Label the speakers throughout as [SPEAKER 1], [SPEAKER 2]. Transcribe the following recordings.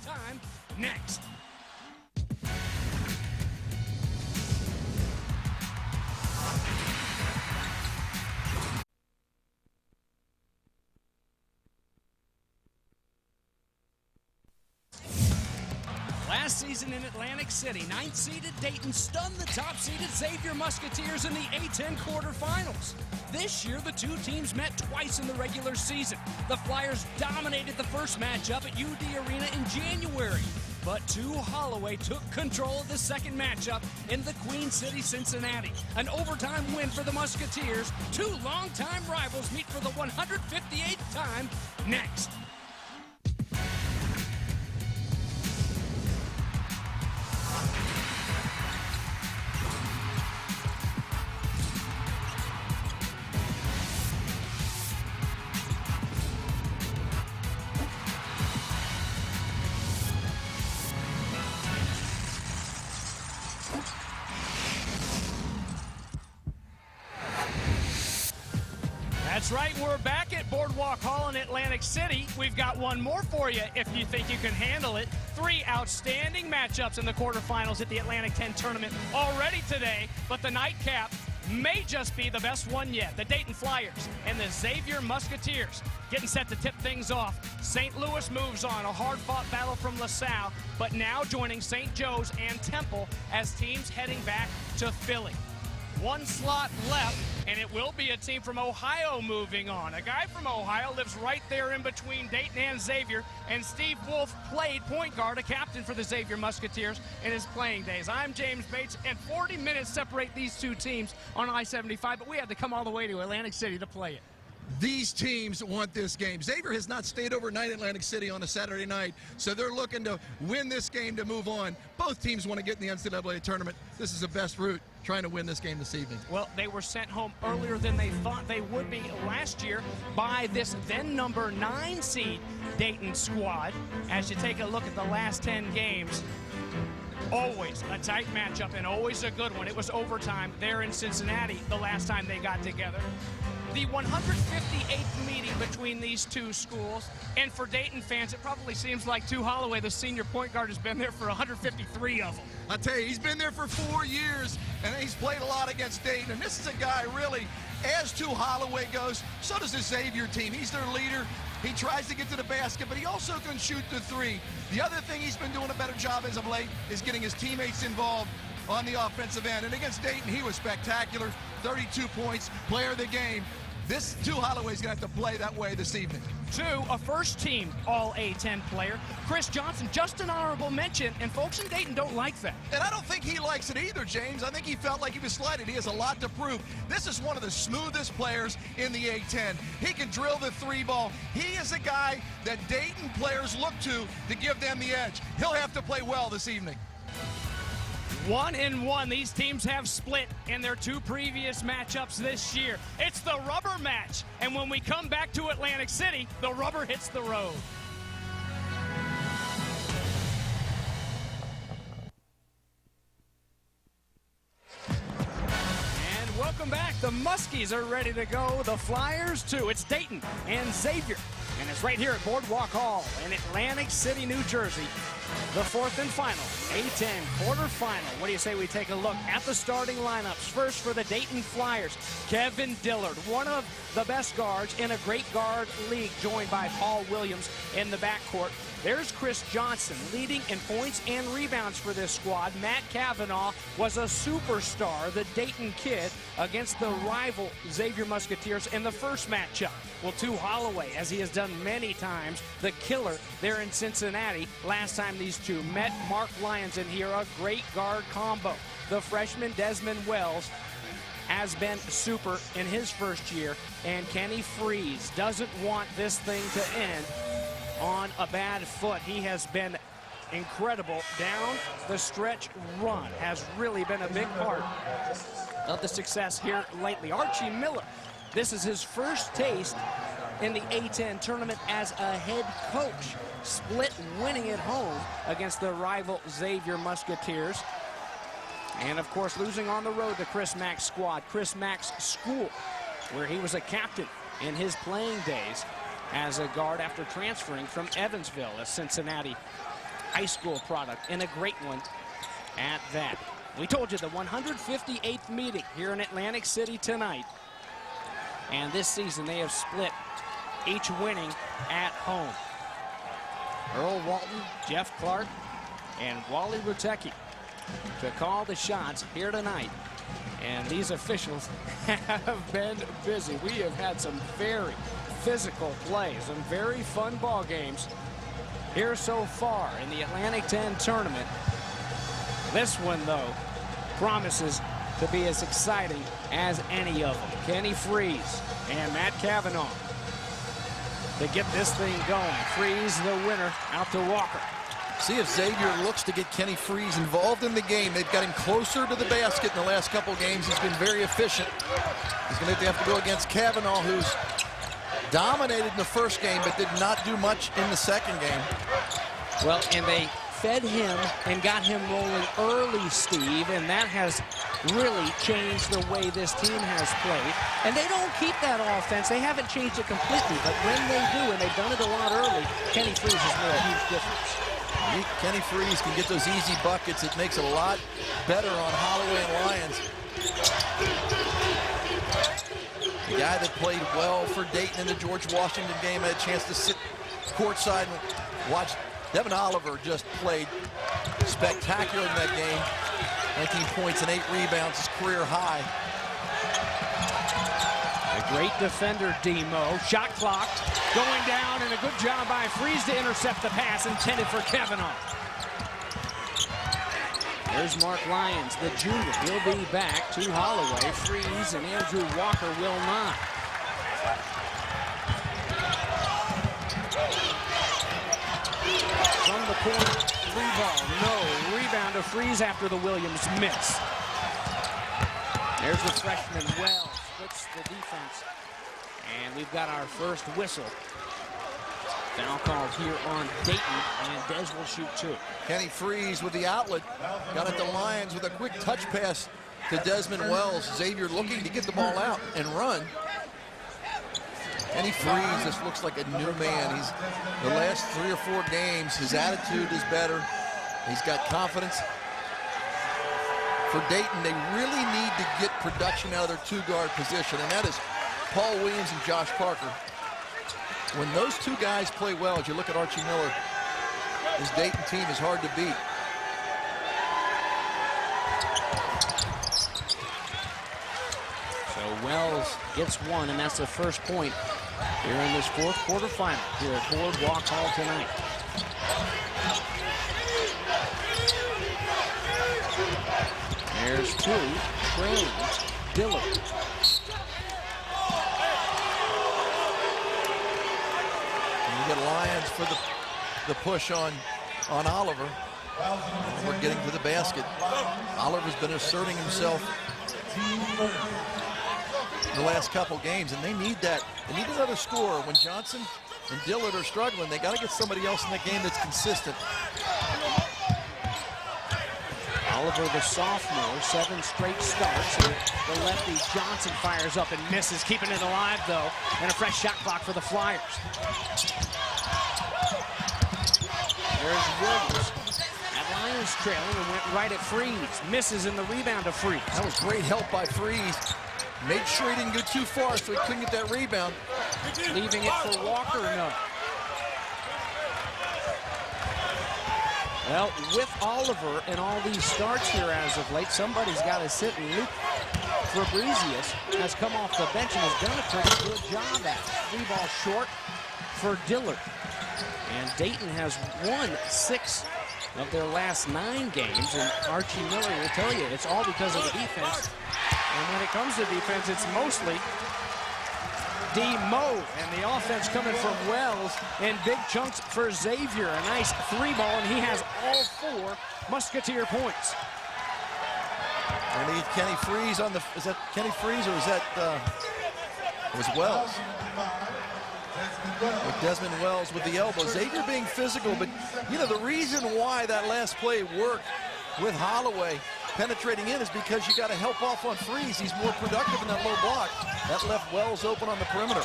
[SPEAKER 1] time next. Last season in Atlantic City, 9th-seeded Dayton stunned the top-seeded Xavier Musketeers in the A10 quarterfinals. This year, the two teams met twice in the regular season. The Flyers dominated the first matchup at UD Arena in January, but Holloway took control of the second matchup in the Queen City, Cincinnati. An overtime win for the Musketeers. Two longtime rivals meet for the 158th time next. That's right, we're back at Boardwalk Hall in Atlantic City. We've got one more for you if you think you can handle it. Three outstanding matchups in the quarterfinals at the Atlantic 10 tournament already today, but the nightcap may just be the best one yet. The Dayton Flyers and the Xavier Musketeers getting set to tip things off. St. Louis moves on, a hard-fought battle from LaSalle, but now joining St. Joe's and Temple as teams heading back to Philly. One slot left, and it will be a team from Ohio moving on. A guy from Ohio lives right there in between Dayton and Xavier, and Steve Wolf played point guard, a captain for the Xavier Musketeers in his playing days. I'm James Bates, and 40 minutes separate these two teams on I-75, but we had to come all the way to Atlantic City to play it.
[SPEAKER 2] These teams want this game. Xavier has not stayed overnight in Atlantic City on a Saturday night, so they're looking to win this game to move on. Both teams want to get in the NCAA tournament. This is the best route, trying to win this game this evening.
[SPEAKER 1] Well, they were sent home earlier than they thought they would be last year by this then number 9 seed Dayton squad. As you take a look at the last 10 games, always a tight matchup and always a good one. It was overtime there in Cincinnati the last time they got together. The 158th meeting between these two schools, and for Dayton fans, it probably seems like Holloway, the senior point guard, has been there for 153 of them.
[SPEAKER 2] I tell you, he's been there for 4 years, and he's played a lot against Dayton. And this is a guy, really, as Holloway goes, so does the Xavier team. He's their leader. He tries to get to the basket, but he also can shoot the three. The other thing he's been doing a better job as of late is getting his teammates involved on the offensive end. And against Dayton, he was spectacular. 32 points, player of the game. This Holloway's going to have to play that way this evening.
[SPEAKER 1] A first-team All-A10 player. Chris Johnson, just an honorable mention, and folks in Dayton don't like that.
[SPEAKER 2] And I don't think he likes it either, James. I think he felt like he was slighted. He has a lot to prove. This is one of the smoothest players in the A10. He can drill the three ball. He is a guy that Dayton players look to give them the edge. He'll have to play well this evening.
[SPEAKER 1] 1-1. These teams have split in their two previous matchups this year. It's the rubber match, and when we come back to Atlantic City, the rubber hits the road. And welcome back. The Muskies are ready to go. The Flyers too. It's Dayton and Xavier, and it's right here at Boardwalk Hall in Atlantic City, New Jersey. The fourth and final A10 quarterfinal. What do you say we take a look at the starting lineups? First for the Dayton Flyers, Kevin Dillard, one of the best guards in a great guard league, joined by Paul Williams in the backcourt. There's Chris Johnson leading in points and rebounds for this squad. Matt Cavanaugh was a superstar, the Dayton kid, against the rival Xavier Musketeers in the first matchup. Well, Holloway, as he has done many times, the killer there in Cincinnati. Last time these two met, Mark Lyons in here, a great guard combo. The freshman Desmond Wells has been super in his first year, and Kenny Frease doesn't want this thing to end on a bad foot. He has been incredible down the stretch run, has really been a big part of the success here lately. Archie Miller, this is his first taste in the A10 tournament as a head coach. Split winning at home against the rival Xavier Musketeers. And of course, losing on the road to Chris Mack's squad, Chris Mack's school, where he was a captain in his playing days. as a guard after transferring from Evansville, a Cincinnati high school product, and a great one at that. We told you the 158th meeting here in Atlantic City tonight. And this season they have split, each winning at home. Earl Walton, Jeff Clark, and Wally Rutecki to call the shots here tonight. And these officials have been busy. We have had some very physical play, some very fun ball games here so far in the Atlantic 10 tournament. This one, though, promises to be as exciting as any of them. Kenny Frease and Matt Cavanaugh to get this thing going. Frease, the winner, out to Walker.
[SPEAKER 2] See if Xavier looks to get Kenny Frease involved in the game. They've got him closer to the basket in the last couple games. He's been very efficient. He's going to have to go against Cavanaugh, who's dominated in the first game but did not do much in the second game.
[SPEAKER 1] Well, and they fed him and got him rolling early, Steve, and that has really changed the way this team has played. And they don't keep that offense. They haven't changed it completely, but when they do, and they've done it a lot early, Kenny Frease has made a huge difference.
[SPEAKER 2] Kenny Frease can get those easy buckets. It makes it a lot better on Holloway and Lyons. The guy that played well for Dayton in the George Washington game had a chance to sit courtside and watch. Devin Oliver just played spectacular in that game. 19 points and 8 rebounds, his career high.
[SPEAKER 1] A great defender, Demo. Shot clock going down, and a good job by Frease to intercept the pass intended for Cavanaugh. There's Mark Lyons, the junior. He'll be back to Holloway. Frease and Andrew Walker will not. From the corner, free ball, no. Rebound to Frease after the Williams miss. There's the freshman, Wells, splits the defense. And we've got our first whistle. Foul called here on Dayton, and Des will shoot two.
[SPEAKER 2] Kenny Frease with the outlet. Got it to Lyons with a quick touch pass to Desmond Wells. Xavier looking to get the ball out and run. Kenny Frease just looks like a new man. He's the last 3 or 4 games, his attitude is better. He's got confidence. For Dayton, they really need to get production out of their two-guard position, and that is Paul Williams and Josh Parker. When those two guys play well, as you look at Archie Miller, this Dayton team is hard to beat.
[SPEAKER 1] So Wells gets one, and that's the first point here in this fourth quarterfinal here at Boardwalk Hall tonight. There's two. Trains. Dillard.
[SPEAKER 2] And you get Lyons for the push on Oliver. We're getting to the basket. Oliver's been asserting himself in the last couple games, and they need that. They need another scorer. When Johnson and Dillard are struggling, they got to get somebody else in the game that's consistent.
[SPEAKER 1] Oliver, the sophomore, 7 straight starts. The lefty Johnson fires up and misses, keeping it alive, though. And a fresh shot clock for the Flyers. There's Williams. At Lyons trailing and went right at Frease. Misses in the rebound to Frease.
[SPEAKER 2] That was great help by Frease. Made sure he didn't go too far so he couldn't get that rebound.
[SPEAKER 1] Leaving it for Walker, no. Well, with Oliver and all these starts here as of late, somebody's got to sit, and Luke Fabrizius has come off the bench and has done a pretty good job at it. 3 ball short for Dillard. And Dayton has won 6 of their last 9 games, and Archie Miller will tell you it's all because of the defense. And when it comes to defense, it's mostly D-Mo, and the offense coming from Wells, and big chunks for Xavier. A nice 3 ball, and he has all 4 Musketeer points.
[SPEAKER 2] I need Kenny Frease on the, is that Kenny Frease or is that, it was Wells. With Desmond Wells with the elbow. Xavier being physical, but you know, the reason why that last play worked with Holloway penetrating in is because you got to help off on Frease. He's more productive in that low block. That left Wells open on the perimeter.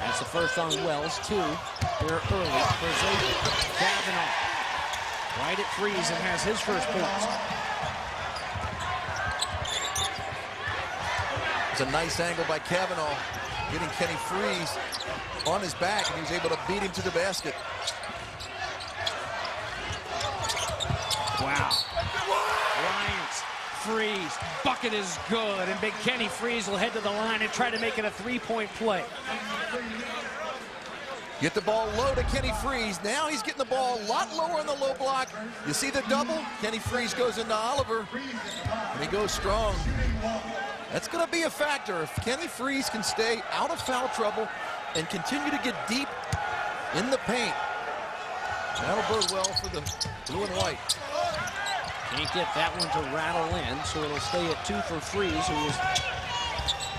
[SPEAKER 1] That's the first on Wells, 2 here early for Xavier. Kavanaugh right at Frease and has his first points.
[SPEAKER 2] It's a nice angle by Kavanaugh, getting Kenny Frease on his back, and he was able to beat him to the basket.
[SPEAKER 1] Wow. Lyons, Frease, bucket is good, and big Kenny Frease will head to the line and try to make it a three-point play.
[SPEAKER 2] Get the ball low to Kenny Frease. Now he's getting the ball a lot lower on the low block. You see the double? Kenny Frease goes into Oliver, and he goes strong. That's going to be a factor. If Kenny Frease can stay out of foul trouble and continue to get deep in the paint, that'll bode well for the blue and white.
[SPEAKER 1] Can't get that one to rattle in, so it'll stay at 2 for Frease, who has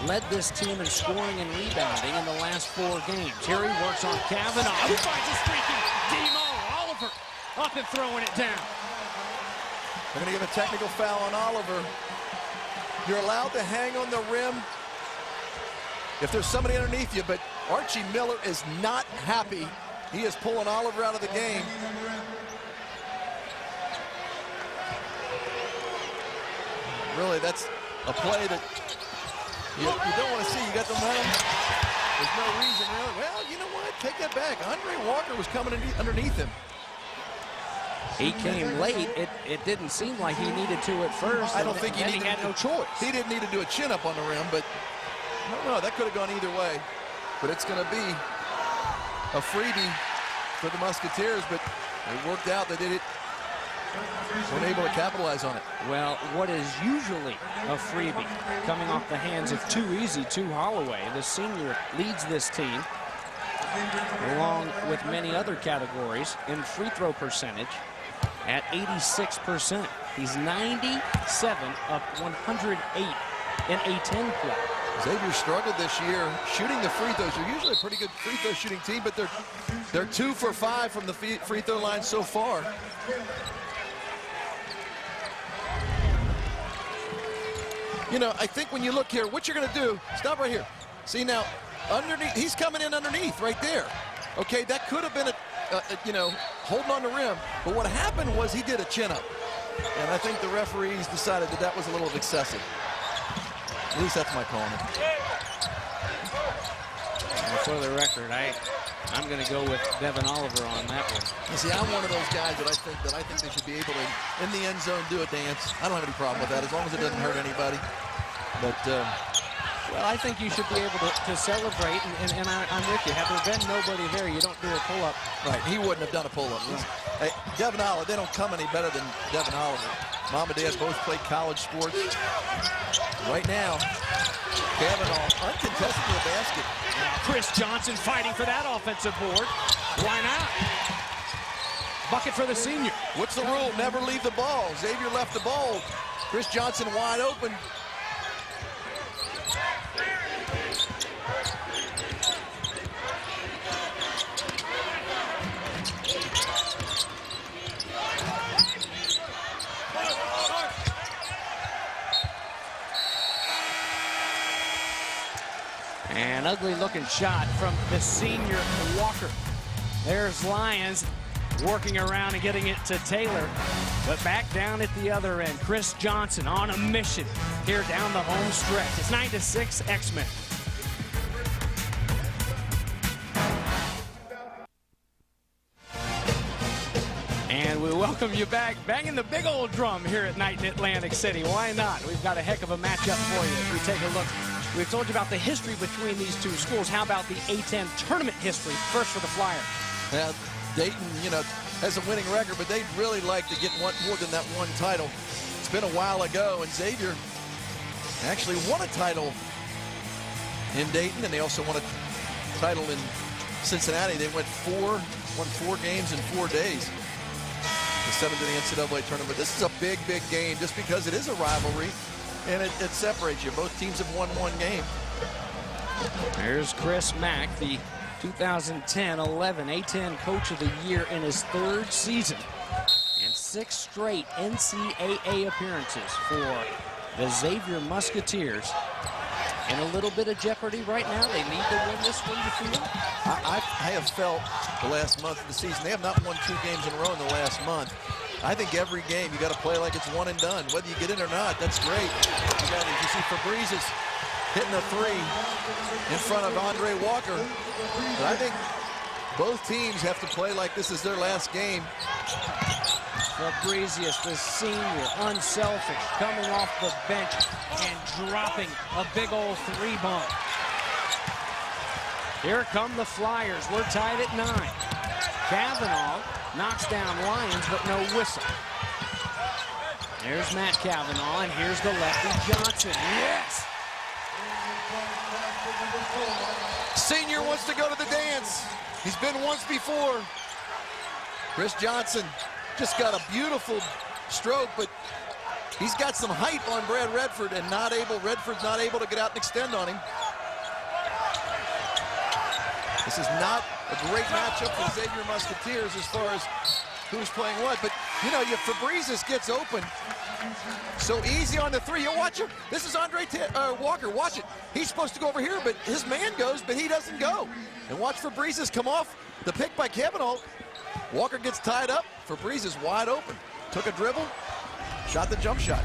[SPEAKER 1] led this team in scoring and rebounding in the last 4 games. Here he works on Kavanaugh, who finds a streaking Demo. Oliver up and throwing it down.
[SPEAKER 2] They're going to give a technical foul on Oliver. You're allowed to hang on the rim if there's somebody underneath you, but Archie Miller is not happy. He is pulling Oliver out of the game. Really, that's a play that you don't want to see. You got the momentum. There's no reason really. Well, you know what? Take that back. Andre Walker was coming underneath him.
[SPEAKER 1] He came late. It didn't seem like he needed to at first.
[SPEAKER 2] I don't think he
[SPEAKER 1] had no choice.
[SPEAKER 2] He didn't need to do a chin-up on the rim, but I don't know. That could have gone either way. But it's going to be a freebie for the Musketeers, but it worked out. They did it. Weren't able to capitalize on it.
[SPEAKER 1] Well, what is usually a freebie coming off the hands of Too Easy to Holloway, the senior leads this team, along with many other categories, in free throw percentage at 86%. He's 97 of 108 in A10 play.
[SPEAKER 2] Xavier struggled this year shooting the free throws. You're usually a pretty good free throw shooting team, but they're 2 for 5 from the free throw line so far. You know, I think when you look here, what you're going to do, stop right here. See now, underneath, he's coming in underneath right there. Okay, that could have been you know, holding on the rim. But what happened was he did a chin-up. And I think the referees decided that was a little excessive. At least that's my calling.
[SPEAKER 1] For the record, I'm going to go with Devin Oliver on that one.
[SPEAKER 2] You see, I'm one of those guys that I think they should be able to, in the end zone, do a dance. I don't have any problem with that, as long as it doesn't hurt anybody. But,
[SPEAKER 1] well, I think you should be able to celebrate, and I'm with you. Had there been nobody there, you don't do a pull-up.
[SPEAKER 2] Right, he wouldn't have done a pull-up. Hey, Devin Oliver, they don't come any better than Devin Oliver. Mom and Dad both played college sports. Right now, Kavanaugh uncontested to the basket.
[SPEAKER 1] Chris Johnson fighting for that offensive board. Why not? Bucket for the senior.
[SPEAKER 2] What's the rule? Never leave the ball. Xavier left the ball. Chris Johnson wide open.
[SPEAKER 1] An ugly looking shot from the senior Walker. There's Lyons working around and getting it to Taylor, but back down at the other end. Chris Johnson on a mission here down the home stretch. It's 9-6 X-Men. And we welcome you back, banging the big old drum here at night in Atlantic City. Why not? We've got a heck of a matchup for you. If we take a look, we've told you about the history between these two schools. How about the A10 tournament history? First for the Flyers.
[SPEAKER 2] Yeah, Dayton, you know, has a winning record, but they'd really like to get more than that one title. It's been a while ago, and Xavier actually won a title in Dayton, and they also won a title in Cincinnati. They won 4 games in 4 days. They sent them to the NCAA tournament. This is a big, big game just because it is a rivalry, and it separates you. Both teams have won 1 game.
[SPEAKER 1] There's Chris Mack, the 2010-11 A10 Coach of the Year in his 3rd season, and 6 straight NCAA appearances for the Xavier Musketeers. in a little bit of jeopardy right now? They need to win this one, you feel?
[SPEAKER 2] I have felt the last month of the season, they have not won 2 games in a row in the last month. I think every game you got to play like it's one and done. Whether you get in or not, that's great. You see Frease is hitting a 3 in front of Andre Walker. But I think both teams have to play like this is their last game.
[SPEAKER 1] Frease, the senior, unselfish, coming off the bench and dropping a big old 3-bomb. Here come the Flyers. We're tied at 9. Kavanaugh knocks down Lyons, but no whistle. There's Matt Kavanaugh, and here's the lefty Johnson. Yes!
[SPEAKER 2] Senior wants to go to the dance. He's been once before. Chris Johnson just got a beautiful stroke, but he's got some height on Brad Redford and Redford's not able to get out and extend on him. This is not a great matchup for Xavier Musketeers as far as who's playing what, but you know, Frease gets open so easy on the 3. You'll watch him. This is Andre Walker. Watch it. He's supposed to go over here, but his man goes, but he doesn't go. And watch Frease come off the pick by Kavanaugh. Walker gets tied up. Frease is wide open. Took a dribble, shot the jump shot.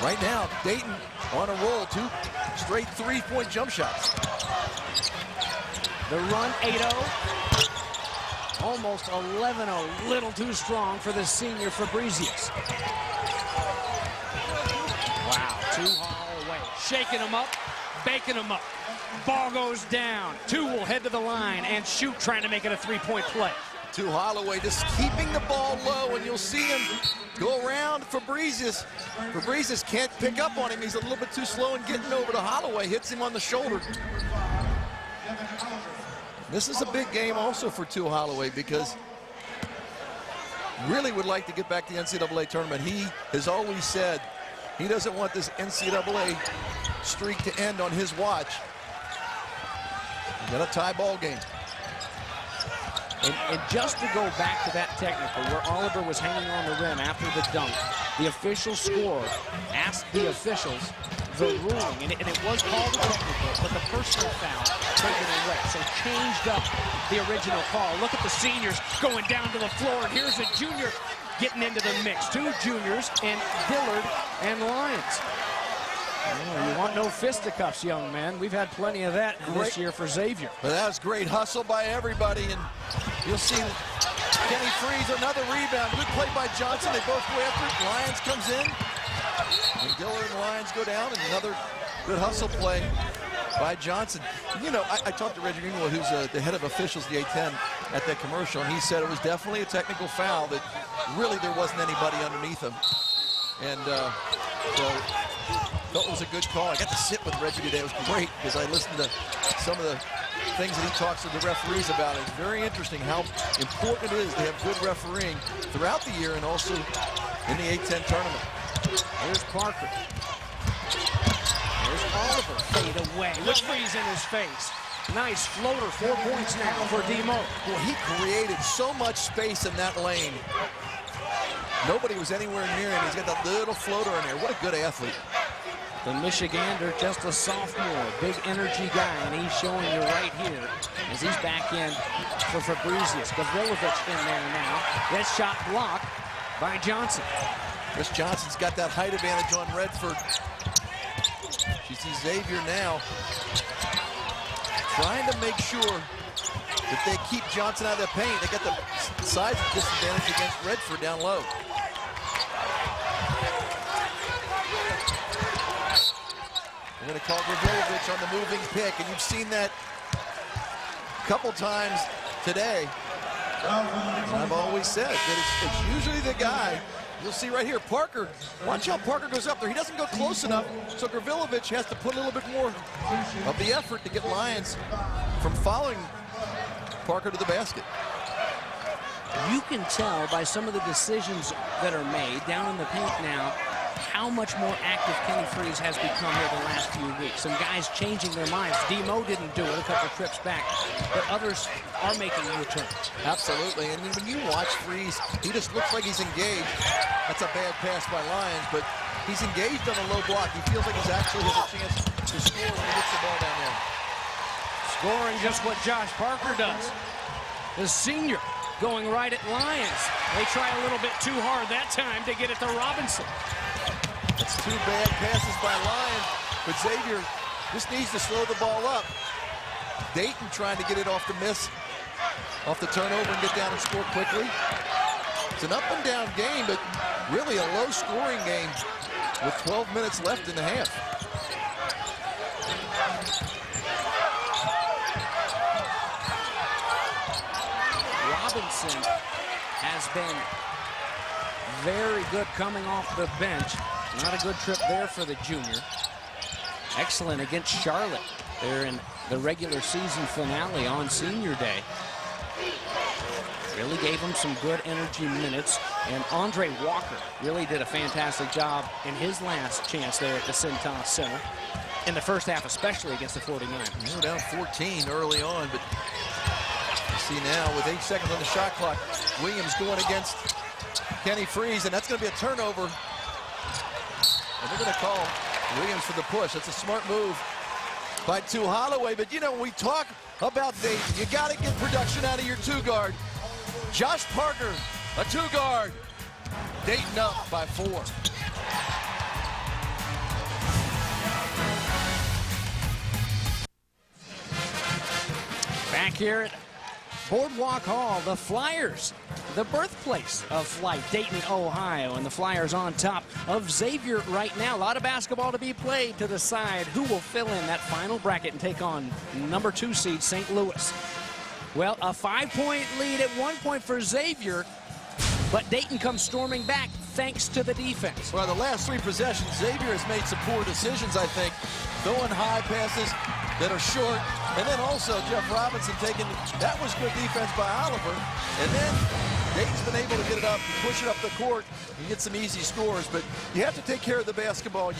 [SPEAKER 2] Right now, Dayton on a roll. 2 straight 3-point jump shots.
[SPEAKER 1] The run, 8-0. Almost 11-0. Little too strong for the senior Frease. Wow, 2 Holloway. Shaking him up, baking him up. Ball goes down. 2 will head to the line and shoot, trying to make it a 3-point play.
[SPEAKER 2] 2 Holloway just keeping the ball low, and you'll see him go around Frease. Frease can't pick up on him. He's a little bit too slow in getting over to Holloway. Hits him on the shoulder. This is a big game also for 2 Holloway because really would like to get back to the NCAA tournament. He has always said he doesn't want this NCAA streak to end on his watch. Got a tie ball game.
[SPEAKER 1] And just to go back to that technical where Oliver was hanging on the rim after the dunk, the official scorer asked the officials the ruling, and it was called a technical, but the personal foul taken away, so changed up the original call. Look at the seniors going down to the floor, and here's a junior getting into the mix. 2 juniors, and Dillard and Lyons. Oh, you want no fisticuffs, young man. We've had plenty of that this year for Xavier.
[SPEAKER 2] But that was great hustle by everybody, and you'll see Kenny Frease, another rebound. Good play by Johnson. They both go after it. Lyons comes in, and Dillard and Lyons go down, and another good hustle play by Johnson. You know, I talked to Reggie Greenwood, who's the head of officials, the A-10, at that commercial, and he said it was definitely a technical foul, that really there wasn't anybody underneath him. And so felt it was a good call. I got to sit with Reggie today. It was great because I listened to some of the things that he talks to the referees about. It's very interesting how important it is to have good refereeing throughout the year and also in the A-10 tournament.
[SPEAKER 1] There's Parker. There's Oliver. Fade away with Frease in his face. Nice floater. 4 points now for Demo.
[SPEAKER 2] Well, he created so much space in that lane. Nobody was anywhere near him. He's got that little floater in there. What a good athlete.
[SPEAKER 1] The Michigander, just a sophomore, big energy guy, and he's showing you right here as he's back in for Frease. Gavrilovic in there now. That shot blocked by Johnson.
[SPEAKER 2] Chris Johnson's got that height advantage on Redford. You see Xavier now trying to make sure that they keep Johnson out of the paint. They got the size disadvantage against Redford down low. We're going to call Gavrilovic on the moving pick, and you've seen that a couple times today. And I've always said that it's usually the guy. You'll see right here, Parker. Watch how Parker goes up there. He doesn't go close enough, so Gavrilovic has to put a little bit more of the effort to get Lyons from following Parker to the basket.
[SPEAKER 1] You can tell by some of the decisions that are made down in the paint now how much more active Kenny Frease has become here the last few weeks. Some guys changing their minds. Demo didn't do it a couple trips back, but others are making U-turns.
[SPEAKER 2] Absolutely, and when you watch Frease, he just looks like he's engaged. That's a bad pass by Lyons, but He's engaged on a low block. He feels like he's actually has a chance to score when he gets the ball down there.
[SPEAKER 1] Scoring just what Josh Parker does. The senior going right at Lyons. They try a little bit too hard that time to get it to Robinson.
[SPEAKER 2] That's 2 bad passes by Lyons, but Xavier just needs to slow the ball up. Dayton trying to get it off the miss, off the turnover and get down and score quickly. It's an up and down game, but really a low scoring game with 12 minutes left in the half.
[SPEAKER 1] Robinson has been very good coming off the bench. Not a good trip there for the junior. Excellent against Charlotte. They're in the regular season finale on senior day. Really gave him some good energy minutes. And Andre Walker really did a fantastic job in his last chance there at the Cintas Center. In the first half, especially against the 49ers.
[SPEAKER 2] They were down 14 early on, but you see now with 8 seconds on the shot clock, Williams going against Kenny Frease, and that's going to be a turnover. And they're going to call Williams for the push. That's a smart move by Holloway. But, you know, when we talk about Dayton, you got to get production out of your 2-guard. Josh Parker, a 2-guard. Dayton up by 4.
[SPEAKER 1] Back here at Boardwalk Hall, the Flyers, the birthplace of flight, Dayton, Ohio, and the Flyers on top of Xavier right now. A lot of basketball to be played to decide who will fill in that final bracket and take on number 2 seed St. Louis. Well, a 5-point lead at one point for Xavier, but Dayton comes storming back thanks to the defense.
[SPEAKER 2] Well, the last 3 possessions, Xavier has made some poor decisions, I think. Throwing high passes that are short. And then also Jeff Robinson taking, that was good defense by Oliver. And then Dayton's been able to get it up and push it up the court and get some easy scores. But you have to take care of the basketball.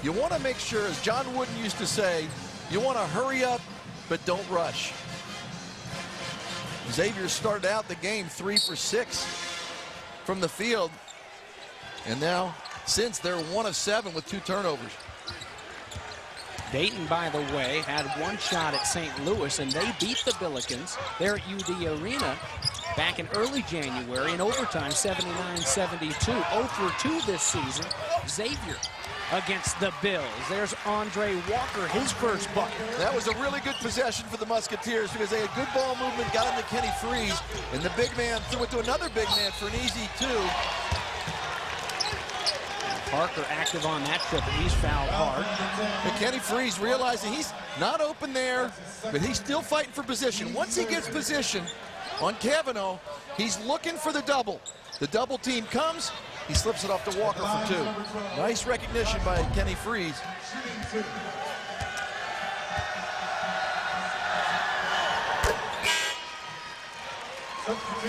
[SPEAKER 2] You want to make sure, as John Wooden used to say, you want to hurry up, but don't rush. Xavier started out the game 3 for 6 from the field. And now, since they're 1 of 7 with 2 turnovers.
[SPEAKER 1] Dayton, by the way, had 1 shot at St. Louis, and they beat the Billikens there at UD Arena back in early January in overtime, 79-72. 0 for 2 this season. Xavier against the Bills. There's Andre Walker, his first bucket.
[SPEAKER 2] That was a really good possession for the Musketeers because they had good ball movement, got into Kenny Frease, and the big man threw it to another big man for an easy 2.
[SPEAKER 1] Parker active on that trip, and he's fouled hard.
[SPEAKER 2] And Kenny Frease realizing he's not open there, but he's still fighting for position. Once he gets position on Kavanaugh, he's looking for the double. The double team comes, he slips it off to Walker for 2. Nice recognition by Kenny Frease.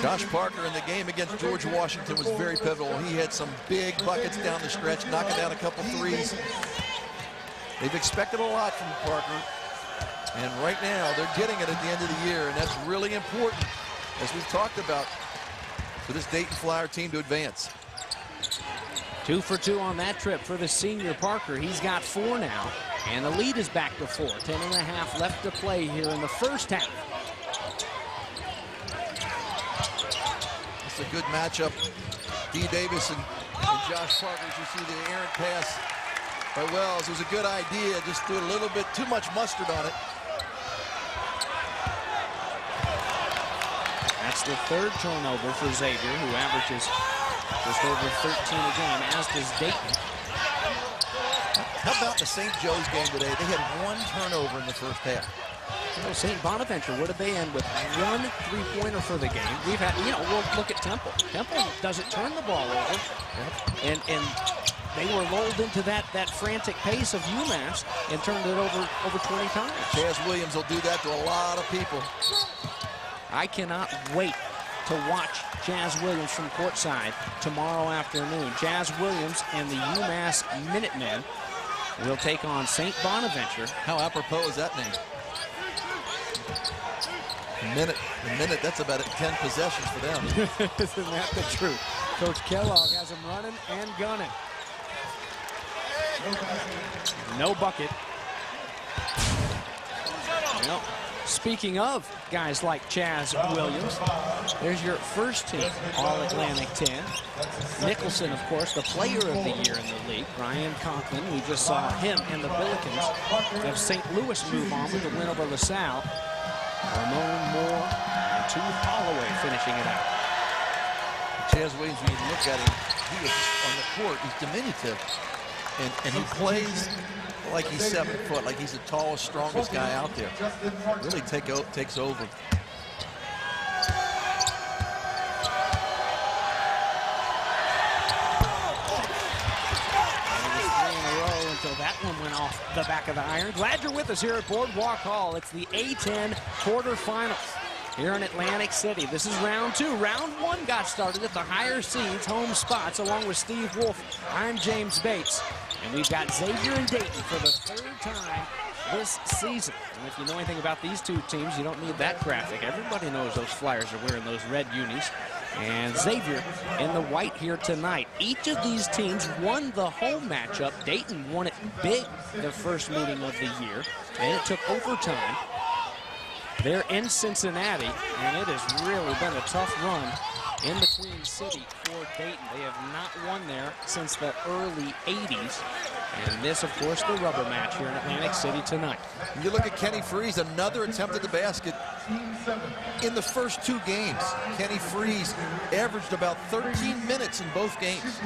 [SPEAKER 2] Josh Parker in the game against George Washington was very pivotal. He had some big buckets down the stretch, knocking down a couple threes. They've expected a lot from Parker, and right now they're getting it at the end of the year, and that's really important, as we've talked about, for this Dayton Flyer team to advance.
[SPEAKER 1] 2 for 2 on that trip for the senior Parker. He's got 4 now, and the lead is back to 4. 10.5 left to play here in the first half.
[SPEAKER 2] It's a good matchup. D. Davis and Josh Parker. As you see the errant pass by Wells. It was a good idea. Just threw a little bit too much mustard on it.
[SPEAKER 1] That's the 3rd turnover for Xavier, who averages just over 13 a game, as does Dayton.
[SPEAKER 2] How about the St. Joe's game today? They had 1 turnover in the first half.
[SPEAKER 1] You know, St. Bonaventure, what did they end with? 1 3-pointer for the game. We've had, you know, we'll look at Temple. Temple doesn't turn the ball over. Yep. And they were lulled into that frantic pace of UMass and turned it over 20 times.
[SPEAKER 2] Jazz Williams will do that to a lot of people.
[SPEAKER 1] I cannot wait to watch Jazz Williams from courtside tomorrow afternoon. Jazz Williams and the UMass Minutemen will take on St. Bonaventure.
[SPEAKER 2] How apropos is that name? A minute, that's about 10 possessions for them.
[SPEAKER 1] Isn't that the truth? Coach Kellogg has them running and gunning. No bucket. Well, speaking of guys like Chaz Williams, there's your first team All-Atlantic 10. Nicholson, of course, the player of the year in the league. Ryan Conklin, we just saw him and the Billikens of St. Louis move on with the win over LaSalle. Ramon Moore and Tooth Holloway finishing it out.
[SPEAKER 3] Chaz Williams, when you look at him, he is on the court, he's diminutive. And he plays like he's 7 foot, like he's the tallest, strongest guy out there. Really takes over.
[SPEAKER 1] Until that one went off the back of the iron. Glad you're with us here at Boardwalk Hall. It's the A-10 quarterfinals here in Atlantic City. This is round 2. Round 1 got started at the higher seeds, home spots, along with Steve Wolf. I'm James Bates, and we've got Xavier and Dayton for the 3rd time this season. And if you know anything about these two teams, you don't need that graphic. Everybody knows those Flyers are wearing those red unis. And Xavier in the white here tonight. Each of these teams won the home matchup. Dayton won it big the first meeting of the year, and it took overtime. They're in Cincinnati, and it has really been a tough run in the Queen City for Dayton. They have not won there since the early 80s. And this, of course, the rubber match here in Atlantic City tonight.
[SPEAKER 3] You look at Kenny Frease, another attempt at the basket in the first 2 games. Kenny Frease averaged about 13 minutes in both games,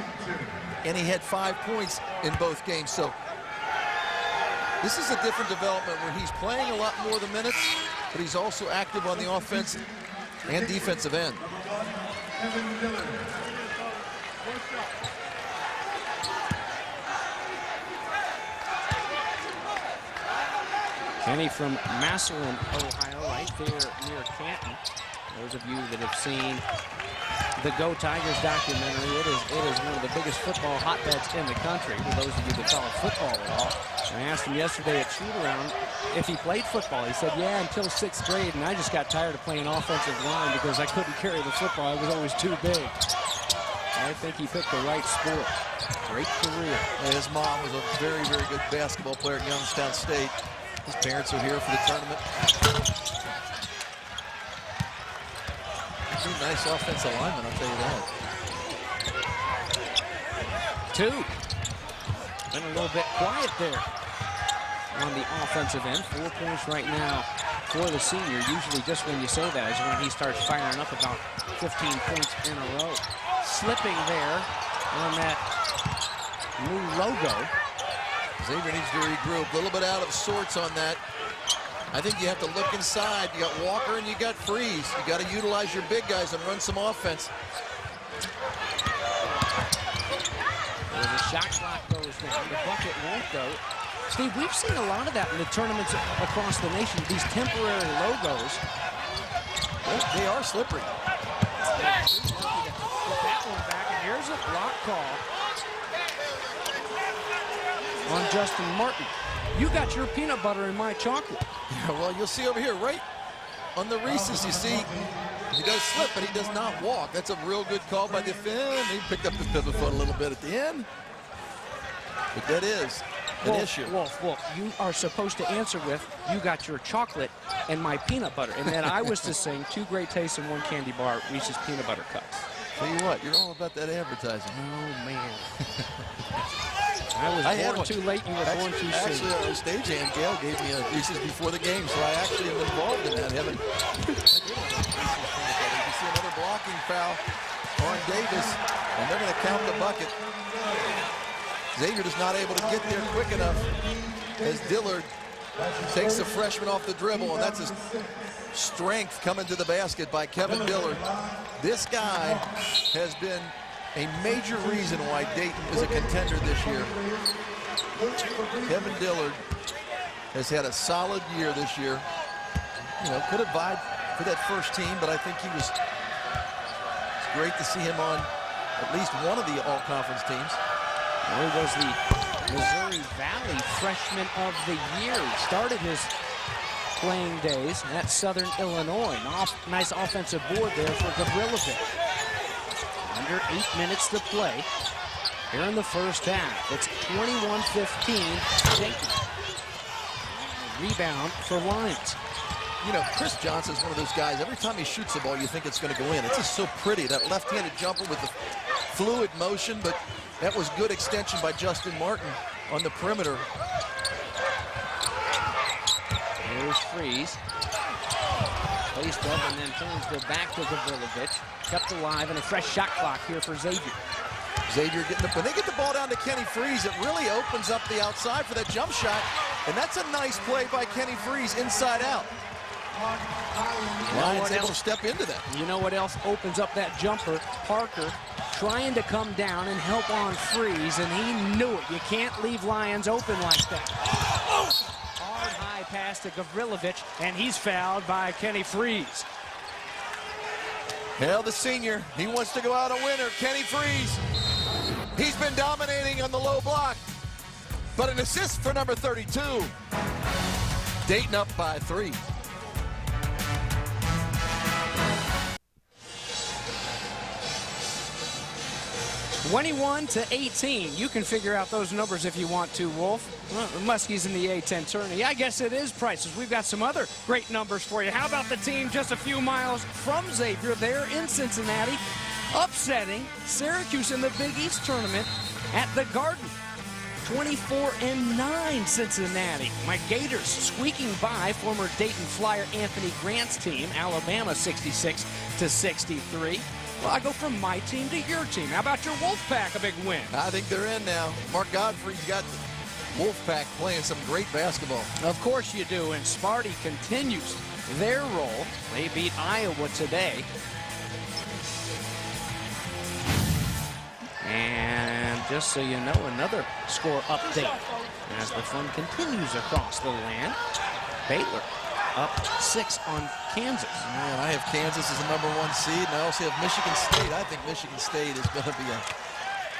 [SPEAKER 3] and he had 5 points in both games. So this is a different development where he's playing a lot more of the minutes, but he's also active on the offensive and defensive end.
[SPEAKER 1] Kenny from Massillon, Ohio, right there near Canton. Those of you that have seen the Go Tigers documentary, it is one of the biggest football hotbeds in the country. For those of you that follow football at all, I asked him yesterday at shoot-around if he played football. He said, yeah, until 6th grade, and I just got tired of playing offensive line because I couldn't carry the football. I was always too big. I think he picked the right sport. Great career.
[SPEAKER 3] And his mom was a very, very good basketball player at Youngstown State. His parents are here for the tournament. Two nice offensive linemen, I'll tell you that.
[SPEAKER 1] 2. Been a little bit quiet there on the offensive end. 4 points right now for the senior. Usually just when you say that is when he starts firing up about 15 points in a row. Slipping there on that new logo.
[SPEAKER 3] Xavier needs to regroup. A little bit out of sorts on that. I think you have to look inside. You got Walker and you got Frease. You got to utilize your big guys and run some offense.
[SPEAKER 1] Well, the shot clock goes down. The bucket won't go. Steve, we've seen a lot of that in the tournaments across the nation. These temporary logos.
[SPEAKER 3] They are slippery.
[SPEAKER 1] Put that one back, and here's a block call on Justin Martin. You got your peanut butter in my chocolate.
[SPEAKER 3] Yeah, well, you'll see over here, right on the Reese's, you see, he does slip, but he does not walk. That's a real good call by the defense. He picked up his pivot foot a little bit at the end. But that is an issue.
[SPEAKER 1] Wolf, you are supposed to answer with, you got your chocolate and my peanut butter. And then I was to sing 2 great tastes in 1 candy bar, Reese's Peanut Butter Cups.
[SPEAKER 3] Tell you what, you're all about that advertising.
[SPEAKER 1] Oh, man. I was born too late, you were born too soon.
[SPEAKER 3] Actually, our stagehand, Gail, gave me a Reese's before the game, so I actually am involved in that. You see another blocking foul on Davis, and they're going to count the bucket. Xavier is not able to get there quick enough as Dillard takes the freshman off the dribble, and that's his strength coming to the basket by Kevin Dillard. This guy has been a major reason why Dayton is a contender this year. Kevin Dillard has had a solid year this year. You know, could have vied for that first team, but I think it's great to see him on at least one of the all-conference teams.
[SPEAKER 1] Well, he was the Missouri Valley Freshman of the Year. He started his playing days at Southern Illinois. Nice offensive board there for Gavrilovic. Under 8 minutes to play. here in the first half. It's 21-15 Dayton. Rebound for Lyons.
[SPEAKER 3] You know, Chris Johnson's one of those guys, every time he shoots the ball, you think it's going to go in. It's just so pretty, that left-handed jumper with the fluid motion, but that was good extension by Justin Martin on the perimeter.
[SPEAKER 1] Here's Frease. Placed up and then turns to back to Gavrilovic. Kept alive and a fresh shot clock here for Xavier.
[SPEAKER 3] Xavier getting when they get the ball down to Kenny Frease, it really opens up the outside for that jump shot. And that's a nice play by Kenny Frease inside out. Lyons able to step into that.
[SPEAKER 1] You know what else opens up that jumper? Parker trying to come down and help on Frease, and he knew it. You can't leave Lyons open like that. Hard high pass to Gavrilovic, and he's fouled by Kenny Frease.
[SPEAKER 3] Hell, the senior, he wants to go out a winner. Kenny Frease, he's been dominating on the low block, but an assist for number 32. Dayton up by 3.
[SPEAKER 1] (21-18). You can figure out those numbers if you want to, Wolf. Well, the Muskies in the A-10 tourney. I guess it is prices. We've got some other great numbers for you. How about the team just a few miles from Xavier there in Cincinnati, upsetting Syracuse in the Big East tournament at the Garden. 24-9 Cincinnati. My Gators squeaking by former Dayton Flyer Anthony Grant's team, Alabama 66-63. Well, I go from my team to your team. How about your Wolfpack, a big win?
[SPEAKER 3] I think they're in now. Mark Godfrey's got the Wolfpack playing some great basketball.
[SPEAKER 1] Of course you do, and Sparty continues their role. They beat Iowa today. And just so you know, another score update as the fun continues across the land. Baylor up 6 on Kansas.
[SPEAKER 3] Man, I have Kansas as the #1 seed, and I also have Michigan State. I think Michigan State is going to be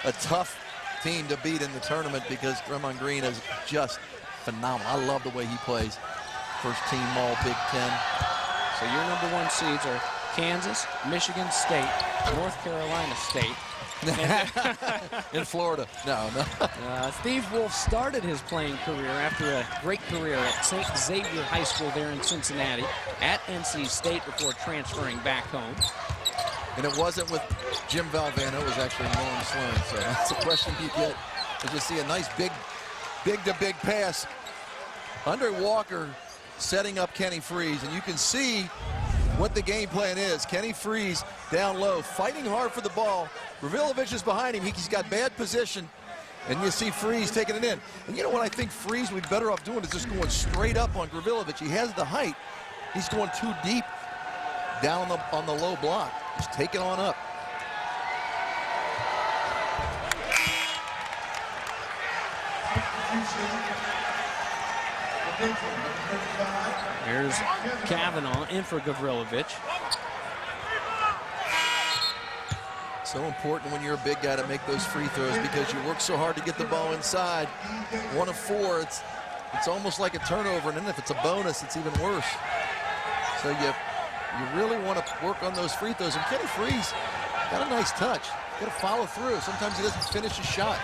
[SPEAKER 3] a tough team to beat in the tournament because Draymond Green is just phenomenal. I love the way he plays. First team all Big Ten.
[SPEAKER 1] So your #1 seeds are Kansas, Michigan State, North Carolina State.
[SPEAKER 3] In Florida. No.
[SPEAKER 1] Steve Wolf started his playing career after a great career at St. Xavier High School there in Cincinnati, at NC State before transferring back home.
[SPEAKER 3] And it wasn't with Jim Valvano, it was actually Norm Sloan. So that's a question you get. As you see a nice big to big pass. Andre Walker setting up Kenny Frease, and you can see what the game plan is. Kenny Frease down low, fighting hard for the ball. Gavrilovic is behind him. He's got bad position, and you see Frease taking it in. And you know what I think Frease would be better off doing is just going straight up on Gavrilovic. He has the height. He's going too deep down on the low block. Just take it on up.
[SPEAKER 1] Here's Kavanaugh in for Gavrilovic.
[SPEAKER 3] So important when you're a big guy to make those free throws because you work so hard to get the ball inside. 1 of 4, it's almost like a turnover, and then if it's a bonus, it's even worse. So you really want to work on those free throws. And Kenny Frease got a nice touch. Got to follow through. Sometimes he doesn't finish his shot.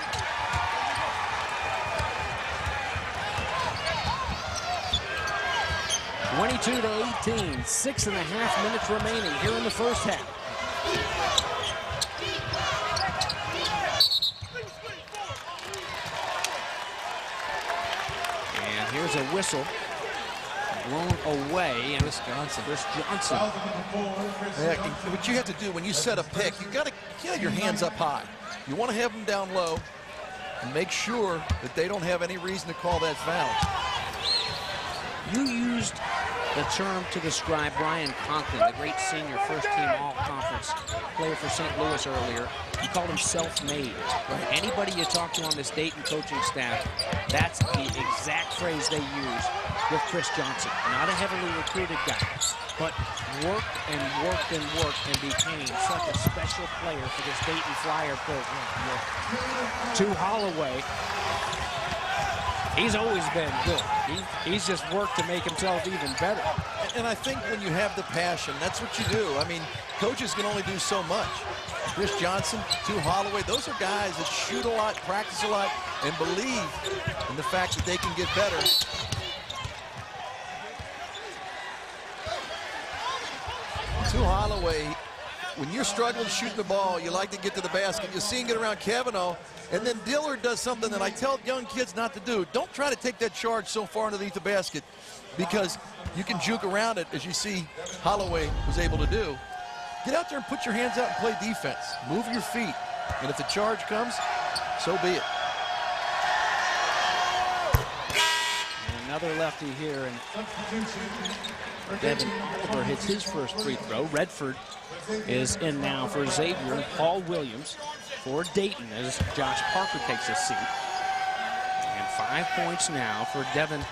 [SPEAKER 1] (22-18), 6.5 minutes remaining here in the first half. And here's a whistle blown away, and Chris Johnson.
[SPEAKER 3] Yeah, what you have to do when you set a pick, you got to get your hands up high. You want to have them down low and make sure that they don't have any reason to call that foul.
[SPEAKER 1] You used the term to describe Brian Conklin, the great senior first-team all-conference player for St. Louis earlier. You called him self-made. Right. Anybody you talk to on this Dayton coaching staff, that's the exact phrase they use with Chris Johnson. Not a heavily recruited guy, but worked and worked and worked and became such a special player for this Dayton Flyer program. To Holloway, he's always been good. He's just worked to make himself even better.
[SPEAKER 3] and I think when you have the passion, that's what you do. I mean, coaches can only do so much. Chris Johnson, Holloway, those are guys that shoot a lot, practice a lot, and believe in the fact that they can get better. Holloway, when you're struggling shooting the ball, you like to get to the basket. You see him get around Kavanaugh, and then Dillard does something that I tell young kids not to do. Don't try to take that charge so far underneath the basket, because you can juke around it, as you see Holloway was able to do. Get out there and put your hands out and play defense. Move your feet, and if the charge comes, so be it.
[SPEAKER 1] And another lefty here, and Devin Oliver hits his first free throw. Redford is in now for Xavier. Paul Williams for Dayton as Josh Parker takes his seat. And 5 points now for Devin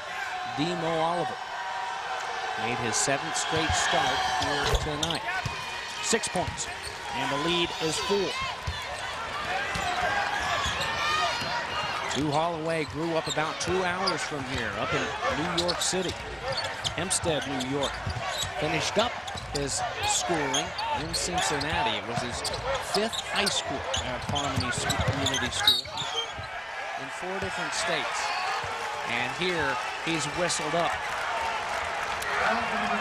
[SPEAKER 1] Demo Oliver. Made his 7th straight start here tonight. 6 points, and the lead is 4. Holloway grew up about 2 hours from here, up in New York City. Hempstead, New York. Finished up his schooling in Cincinnati. It was his 5th high school at Harmony Community School in 4 different states. And here he's whistled up.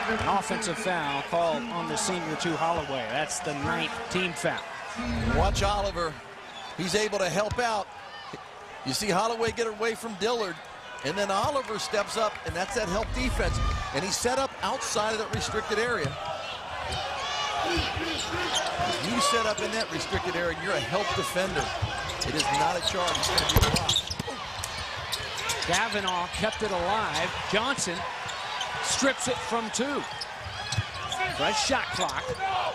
[SPEAKER 1] An offensive foul called on the senior Holloway. That's the 9th team foul.
[SPEAKER 3] Watch Oliver. He's able to help out. You see Holloway get away from Dillard, and then Oliver steps up, and that's that help defense. And he's set up outside of that restricted area. If you set up in that restricted area, you're a help defender. It is not a charge. It's going to be a block.
[SPEAKER 1] Kavanaugh kept it alive. Johnson strips it from 2. Fresh shot clock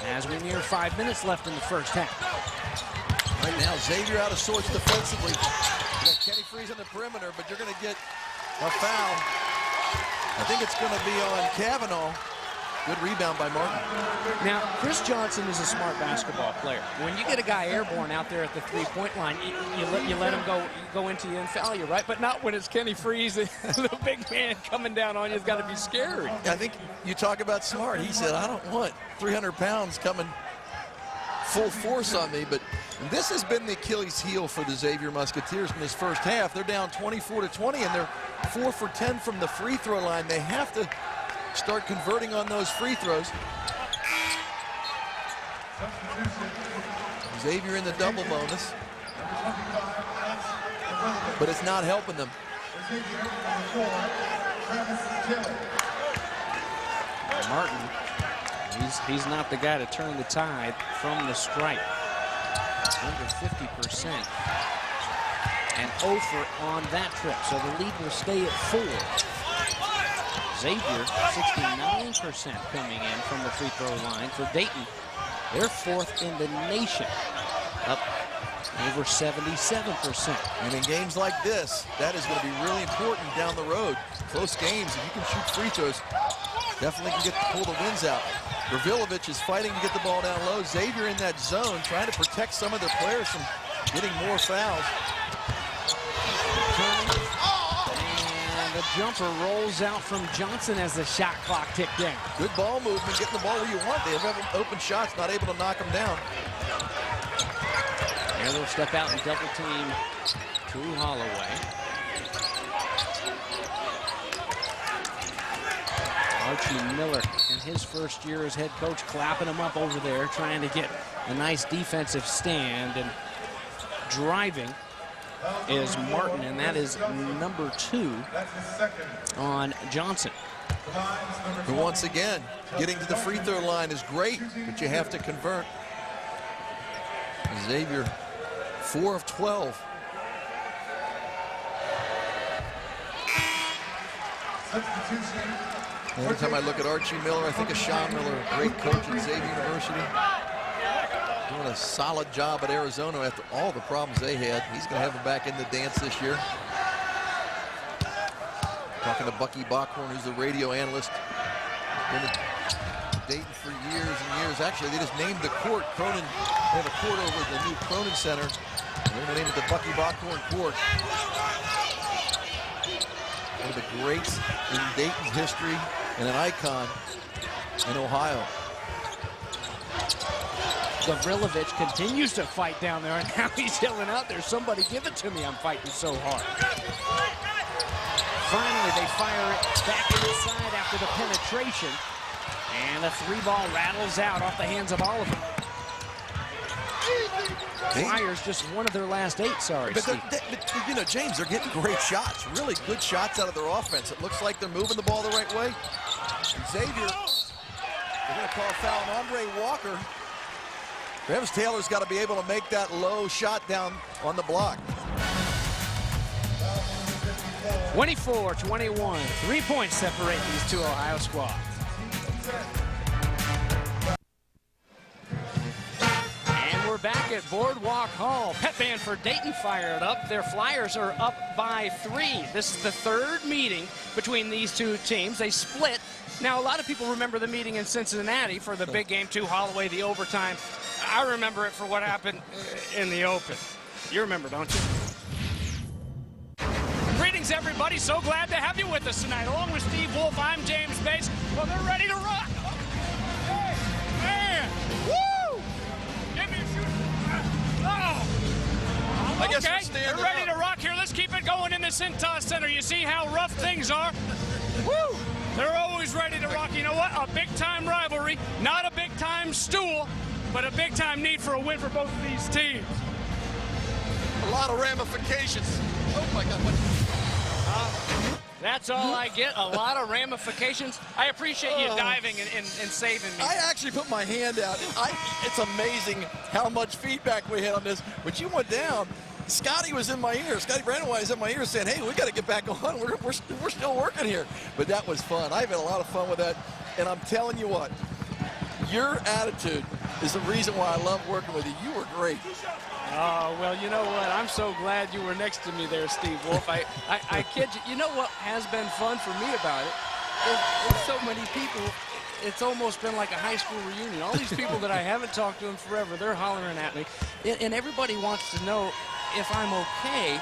[SPEAKER 1] as we near 5 minutes left in the first half.
[SPEAKER 3] Right now, Xavier out of sorts defensively. You got Kenny Frease on the perimeter, but you're going to get a foul. I think it's going to be on Kavanaugh. Good rebound by Martin.
[SPEAKER 1] Now, Chris Johnson is a smart basketball player. When you get a guy airborne out there at the three-point line, you let him go into you and foul you, right? But not when it's Kenny Frease, the big man coming down on you. It's got to be scary.
[SPEAKER 3] I think you talk about smart. He said, I don't want 300 pounds coming full force on me, but this has been the Achilles heel for the Xavier Musketeers in this first half. They're down 24-20, and they're 4 for 10 from the free throw line. They have to start converting on those free throws. Xavier in the double bonus, but it's not helping them.
[SPEAKER 1] Martin, he's not the guy to turn the tide from the stripe. Under 50%. And 0 for on that trip, so the lead will stay at 4. Xavier, 69% coming in from the free throw line. For Dayton, they're 4th in the nation, up over 77%.
[SPEAKER 3] And in games like this, that is going to be really important down the road. Close games, if you can shoot free throws, definitely can pull the wins out. Ravilovich is fighting to get the ball down low. Xavier in that zone, trying to protect some of their players from getting more fouls.
[SPEAKER 1] And the jumper rolls out from Johnson as the shot clock ticked down.
[SPEAKER 3] Good ball movement, getting the ball where you want. They have open shots, not able to knock them down.
[SPEAKER 1] And they'll step out and double team Holloway. Archie Miller in his first year as head coach, clapping him up over there, trying to get a nice defensive stand. And driving is Martin, and that is number 2 on Johnson.
[SPEAKER 3] And once again, getting to the free throw line is great, but you have to convert. Xavier, 4 of 12. Every time I look at Archie Miller, I think of Sean Miller, a great coach at Xavier University. Doing a solid job at Arizona after all the problems they had. He's going to have him back in the dance this year. Talking to Bucky Bockhorn, who's the radio analyst. Been at Dayton for years and years. Actually, they just named the court Cronin. They have a court over at the new Cronin Center. And they're going to name it the Bucky Bockhorn Court. One of the greats in Dayton's history and an icon in Ohio.
[SPEAKER 1] Gavrilovic continues to fight down there, and now he's yelling out there, somebody give it to me, I'm fighting so hard. Finally, they fire it back inside after the penetration, and a 3-ball rattles out off the hands of Oliver. Flyers just one of their last 8, sorry,
[SPEAKER 3] but you know, James, they're getting great shots, really good shots out of their offense. It looks like they're moving the ball the right way. And Xavier, they're going to call a foul on Andre Walker. Travis Taylor's got to be able to make that low shot down on the block.
[SPEAKER 1] 24-21, 3 points separate these two Ohio squads. And we're back at Boardwalk Hall. Pep band for Dayton fired up. Their Flyers are up by 3. This is the 3rd meeting between these two teams. They split. Now, a lot of people remember the meeting in Cincinnati for the big game, 2 Holloway, the overtime. I remember it for what happened in the Open. You remember, don't you? Greetings, everybody. So glad to have you with us tonight. Along with Steve Wolf, I'm James Bates. Well, they're ready to rock. Hey, man. Woo! Give me a shoot. Oh.
[SPEAKER 2] I guess
[SPEAKER 1] Okay,
[SPEAKER 2] we're standing
[SPEAKER 1] they're ready
[SPEAKER 2] up.
[SPEAKER 1] to rock here. Let's keep it going in the Cintas Center. You see how rough things are? Woo! They're always ready to rock. You know what? A big-time rivalry, not a big-time stool, but a big-time need for a win for both of these teams.
[SPEAKER 2] A lot of ramifications. Oh, my God.
[SPEAKER 1] That's all I get, a lot of ramifications. I appreciate you diving and saving me.
[SPEAKER 3] I actually put my hand out. It's amazing how much feedback we had on this. But you went down. Scotty was in my ear. Scotty Brandywine was in my ear saying, hey, we got to get back on. We're still working here. But that was fun. I've had a lot of fun with that. And I'm telling you what, your attitude is the reason why I love working with you. You were great.
[SPEAKER 1] Oh, well, you know what? I'm so glad you were next to me there, Steve Wolf. I kid you. You know what has been fun for me about it? There's so many people. It's almost been like a high school reunion. All these people that I haven't talked to in forever, they're hollering at me. And everybody wants to know if I'm okay.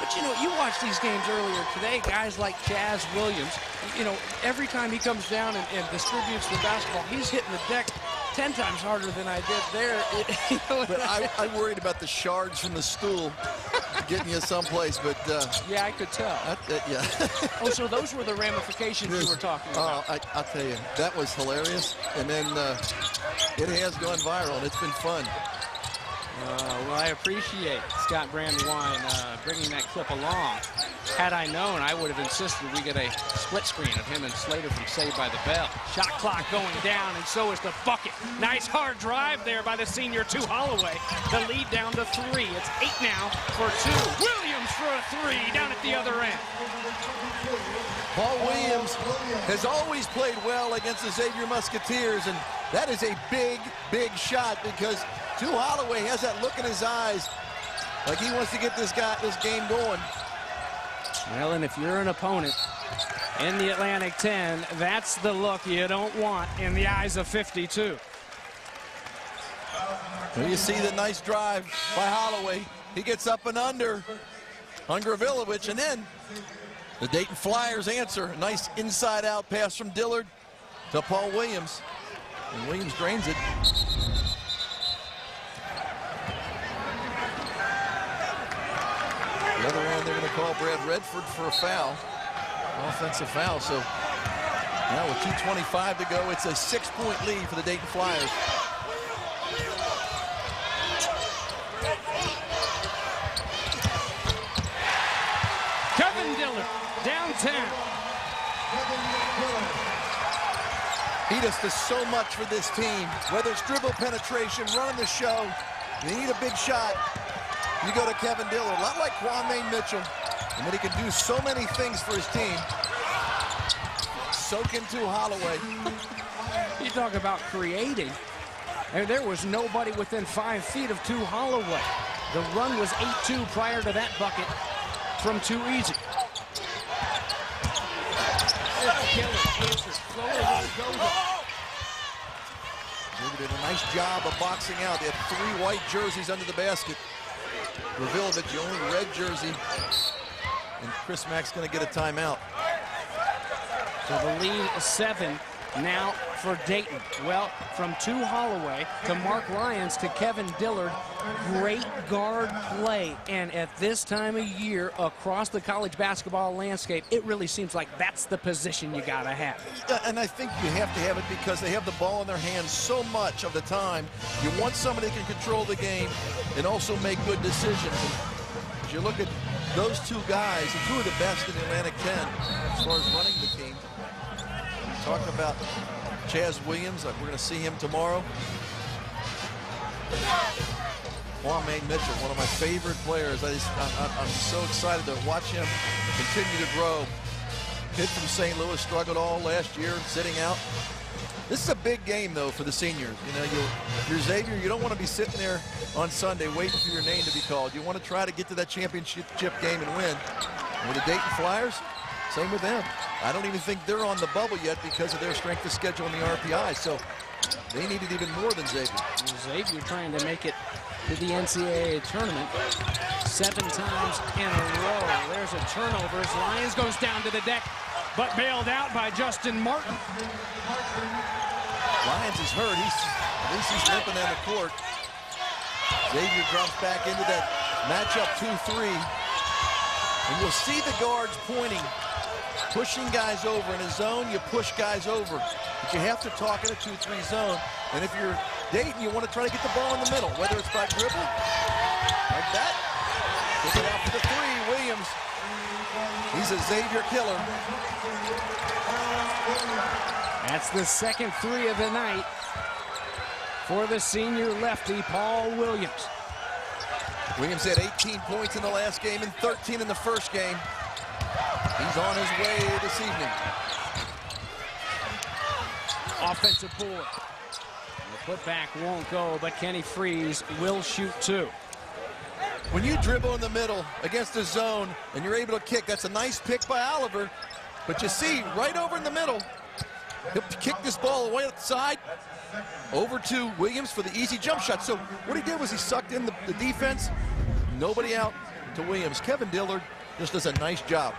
[SPEAKER 1] But, you know, you watched these games earlier today, guys like Chaz Williams. You know, every time he comes down and distributes the basketball, he's hitting the deck 10 times harder than I did there. You know,
[SPEAKER 3] but I'm worried about the shards from the stool getting you someplace. But
[SPEAKER 1] yeah, I could tell.
[SPEAKER 3] Yeah.
[SPEAKER 1] Oh, so those were the ramifications you were talking about.
[SPEAKER 3] I'll tell you, that was hilarious. And then it has gone viral, and it's been fun.
[SPEAKER 1] Well, I appreciate Scott Brandywine bringing that clip along. Had I known, I would have insisted we get a split screen of him and Slater from Saved by the Bell. Shot clock going down, and so is the bucket. Nice hard drive there by the senior to Holloway. The lead down to 3. It's 8 now for 2. Williams for a 3 down at the other end.
[SPEAKER 3] Paul Williams has always played well against the Xavier Musketeers, and that is a big, big shot because Holloway has that look in his eyes like he wants to get this game going.
[SPEAKER 1] Well, and if you're an opponent in the Atlantic 10, that's the look you don't want in the eyes of 52.
[SPEAKER 3] Well, you see the nice drive by Holloway. He gets up and under on Gavrilovic, and then the Dayton Flyers answer. A nice inside-out pass from Dillard to Paul Williams, and Williams drains it. The other one, they're going to call Brad Redford for a foul, offensive foul. So now with 2:25 to go, it's a 6-point lead for the Dayton Flyers.
[SPEAKER 1] Kevin Dillard, downtown.
[SPEAKER 3] He just does so much for this team, whether it's dribble penetration, running the show. They need a big shot. You go to Kevin Dillard, a lot like Kwame Mitchell, and then he can do so many things for his team. Soak into Holloway.
[SPEAKER 1] You talk about creating. And there was nobody within 5 feet of 2 Holloway. The run was 8-2 prior to that bucket from Too Easy.
[SPEAKER 3] They did a nice job of boxing out. They had 3 white jerseys under the basket. Gavrilovic, the only red jersey. And Chris Mack's going to get a timeout.
[SPEAKER 1] So the lead is 7 now for Dayton. Well, from Holloway to Mark Lyons to Kevin Dillard, great guard play. And at this time of year, across the college basketball landscape, it really seems like that's the position you gotta have.
[SPEAKER 3] And I think you have to have it because they have the ball in their hands so much of the time. You want somebody that can control the game and also make good decisions. And as you look at those two guys, the two of the best in the Atlantic 10 as far as running the team. Talking about Chaz Williams, we're going to see him tomorrow. Kwame Mitchell, one of my favorite players. I'm so excited to watch him continue to grow. Kid from St. Louis, struggled all last year, sitting out. This is a big game, though, for the seniors. You know, you're Xavier, you don't want to be sitting there on Sunday waiting for your name to be called. You want to try to get to that championship game and win. And with the Dayton Flyers, same with them. I don't even think they're on the bubble yet because of their strength of schedule in the RPI, so they need it even more than Xavier.
[SPEAKER 1] Xavier trying to make it to the NCAA tournament 7 times in a row. There's a turnover as Lyons goes down to the deck, but bailed out by Justin Martin.
[SPEAKER 3] Lyons is hurt. At least he's limping down the court. Xavier drops back into that matchup 2-3. And you'll see the guards pointing, pushing guys over. In a zone, you push guys over. But you have to talk in a 2-3 zone. And if you're Dayton, you want to try to get the ball in the middle, whether it's by dribble, like that. Kick it out for the 3, Williams. He's a Xavier killer.
[SPEAKER 1] That's the second 3 of the night for the senior lefty, Paul Williams.
[SPEAKER 3] Williams had 18 points in the last game and 13 in the first game. He's on his way this evening.
[SPEAKER 1] Offensive board. The putback won't go, but Kenny Frease will shoot 2.
[SPEAKER 3] When you dribble in the middle against the zone and you're able to kick, that's a nice pick by Oliver. But you see, right over in the middle, he'll kick this ball away at the side, over to Williams for the easy jump shot. So what he did was he sucked in the defense, nobody out to Williams. Kevin Dillard just does a nice job.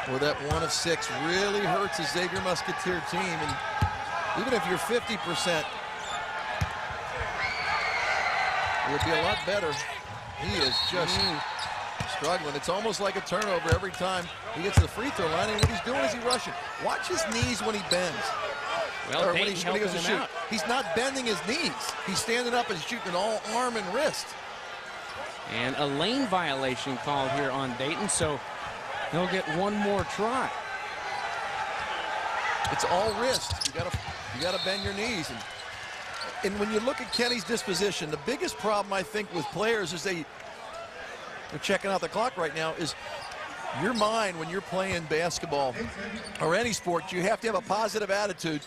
[SPEAKER 3] Well, that 1 of 6 really hurts the Xavier Musketeer team. And even if you're 50%, it would be a lot better. He is just struggling. It's almost like a turnover every time he gets to the free throw line. And what he's doing is he's rushing. Watch his knees when he bends.
[SPEAKER 1] Well,
[SPEAKER 3] or when he goes to shoot. He's not bending his knees. He's standing up and shooting all arm and wrist.
[SPEAKER 1] And a lane violation called here on Dayton, so he'll get one more try.
[SPEAKER 3] It's all wrist. You gotta bend your knees. And when you look at Kenny's disposition, the biggest problem I think with players is they're checking out the clock right now is your mind when you're playing basketball or any sport. You have to have a positive attitude.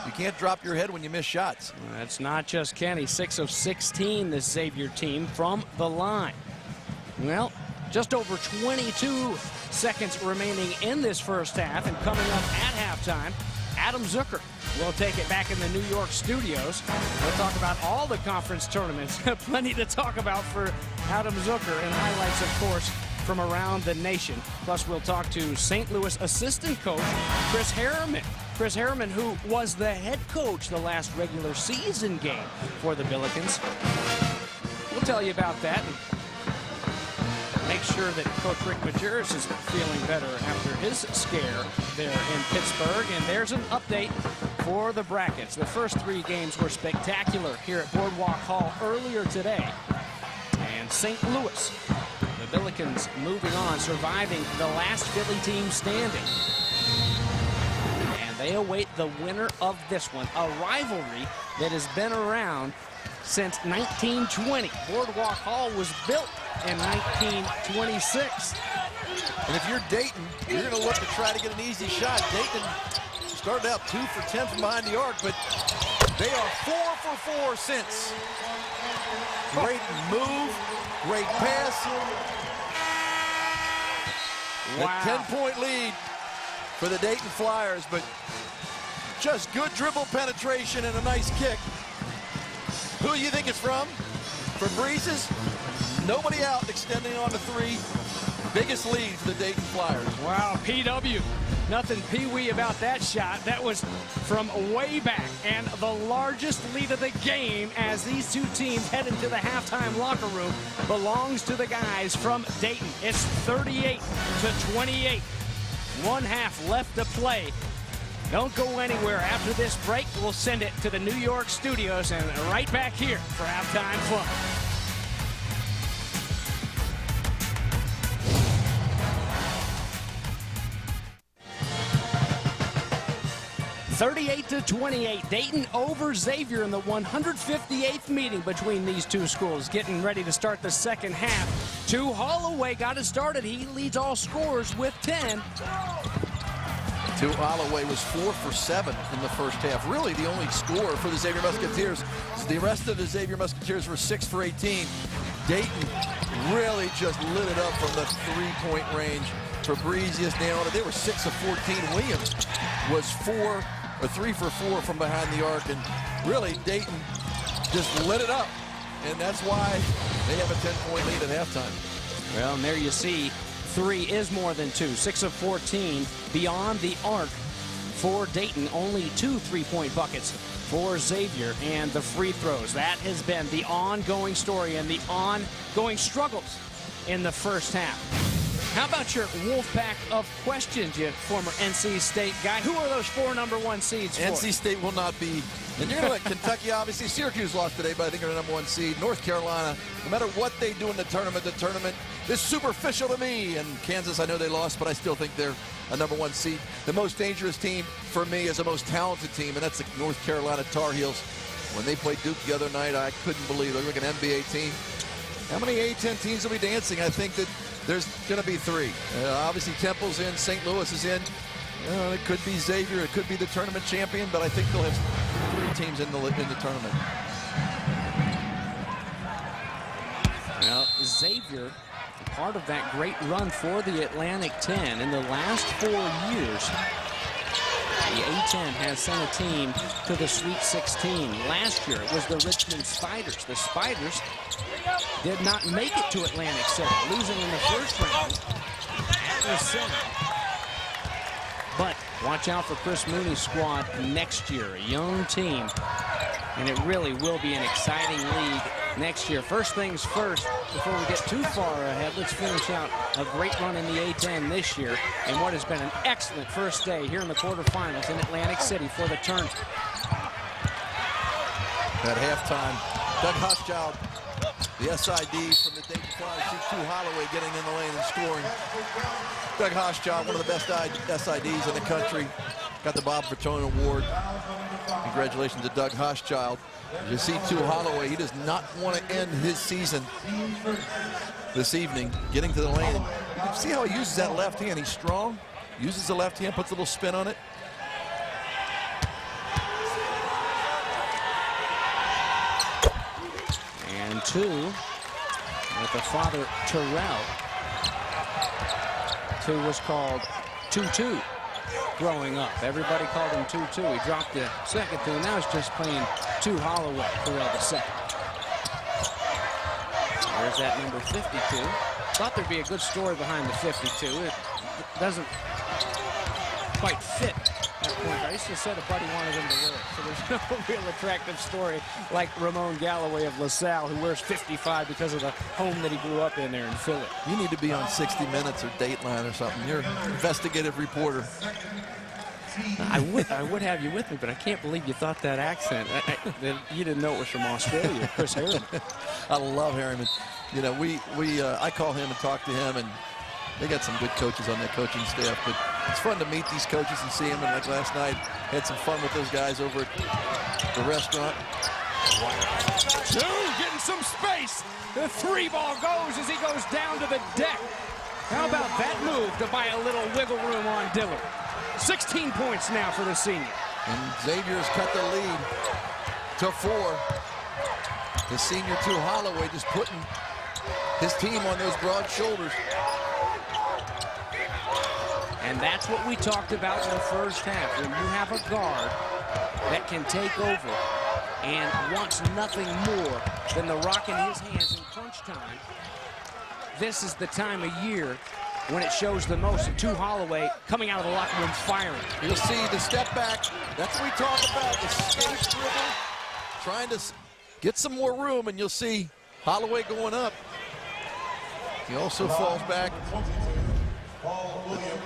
[SPEAKER 3] You can't drop your head when you miss shots.
[SPEAKER 1] That's not just Kenny. 6 of 16, this Xavier team from the line. Well, just over 22 seconds remaining in this first half, and coming up at halftime, Adam Zucker will take it back in the New York studios. We'll talk about all the conference tournaments. Plenty to talk about for Adam Zucker, and highlights, of course, from around the nation. Plus, we'll talk to St. Louis assistant coach Chris Harriman. Chris Harriman, who was the head coach the last regular season game for the Billikens. We'll tell you about that. Make sure that Coach Rick Majerus is feeling better after his scare there in Pittsburgh. And there's an update for the brackets. The first 3 games were spectacular here at Boardwalk Hall earlier today. And St. Louis, the Billikens moving on, surviving the last Philly team standing. And they await the winner of this one, a rivalry that has been around since 1920. Boardwalk Hall was built in 1926.
[SPEAKER 3] And if you're Dayton, you're going to look to try to get an easy shot. Dayton started out 2 for 10 from behind the arc, but they are 4 for 4 since. Great move, great pass.
[SPEAKER 1] Wow.
[SPEAKER 3] A 10-point lead for the Dayton Flyers, but just good dribble penetration and a nice kick. Who do you think it's from? For Breezes? Nobody out, extending on the three. Biggest lead for the Dayton Flyers.
[SPEAKER 1] Wow, PW. Nothing pee-wee about that shot. That was from way back, and the largest lead of the game as these two teams head into the halftime locker room belongs to the guys from Dayton. It's 38-28. 1/2 left to play. Don't go anywhere. After this break, we'll send it to the New York studios and right back here for halftime fun. 38-28, Dayton over Xavier in the 158th meeting between these two schools. Getting ready to start the second half. Holloway got it started. He leads all scorers with 10.
[SPEAKER 3] Holloway was 4 for 7 in the first half. Really the only scorer for the Xavier Musketeers. The rest of the Xavier Musketeers were 6 for 18. Dayton really just lit it up from the three-point range. Fabrizius nailed it. They were 6 of 14. Williams was 3 for 4 from behind the arc. And really Dayton just lit it up. And that's why they have a 10-point lead at halftime.
[SPEAKER 1] Well, and there you see 3 is more than 2. 6 of 14 beyond the arc for Dayton. Only 2 3-point buckets for Xavier, and the free throws. That has been the ongoing story and the ongoing struggles in the first half. How about your wolf pack of questions, you former NC State guy? Who are those 4 #1 seeds for?
[SPEAKER 3] NC State will not be. And you're going to let Kentucky, obviously. Syracuse lost today, but I think they're the #1 seed. North Carolina, no matter what they do in the tournament is superficial to me. And Kansas, I know they lost, but I still think they're a #1 seed. The most dangerous team for me is the most talented team, and that's the North Carolina Tar Heels. When they played Duke the other night, I couldn't believe it. They're like an NBA team. How many A-10 teams will be dancing? I think that there's going to be 3. Obviously, Temple's in. St. Louis is in. It could be Xavier. It could be the tournament champion, but I think they'll have 3 teams in the tournament.
[SPEAKER 1] Well, Xavier, part of that great run for the Atlantic 10 in the last 4 years. The A-10 has sent a team to the Sweet 16. Last year, it was the Richmond Spiders. The Spiders did not make it to Atlantic City, losing in the first round at the center. But watch out for Chris Mooney's squad next year. A young team, and it really will be an exciting league next year. First things first, before we get too far ahead, let's finish out a great run in the A-10 this year and what has been an excellent first day here in the quarterfinals in Atlantic City for the tournament.
[SPEAKER 3] At halftime, Doug Hochschild, the SID from the Dayton Flyers, sees Holloway getting in the lane and scoring. Doug Hochschild, one of the best SIDs in the country, got the Bob Bertone Award. Congratulations to Doug Hochschild. You see Holloway, he does not want to end his season this evening, getting to the lane. You can see how he uses that left hand. He's strong, uses the left hand, puts a little spin on it.
[SPEAKER 1] And 2 with the father Terrell. 2 was called 2-2 growing up. Everybody called him 2-2. He dropped the second 2. Now he's just playing 2 Holloway, Terrell the second. There's that number 52. Thought there'd be a good story behind the 52. It doesn't quite fit that point. I used to said a buddy wanted him to wear it, so there's no real attractive story like Ramon Galloway of LaSalle, who wears 55 because of the home that he grew up in there in Philly.
[SPEAKER 3] You need to be on 60 Minutes or Dateline or something. You're an investigative reporter.
[SPEAKER 1] I would have you with me, but I can't believe you thought that accent. You didn't know it was from Australia, Chris Harriman.
[SPEAKER 3] I love Harriman. You know, I call him and talk to him, and they got some good coaches on their coaching staff, but it's fun to meet these coaches and see them. And like last night, had some fun with those guys over at the restaurant.
[SPEAKER 1] 2 getting some space. The 3 ball goes as he goes down to the deck. How about that move to buy a little wiggle room on Dillard? 16 points now for the senior.
[SPEAKER 3] And Xavier's cut the lead to 4. The senior Holloway just putting his team on those broad shoulders.
[SPEAKER 1] And that's what we talked about in the first half. When you have a guard that can take over and wants nothing more than the rock in his hands in crunch time, this is the time of year when it shows the most. And Holloway coming out of the locker room firing.
[SPEAKER 3] You'll see the step back. That's what we talk about, the skate dribble, trying to get some more room, and you'll see Holloway going up. He also falls back.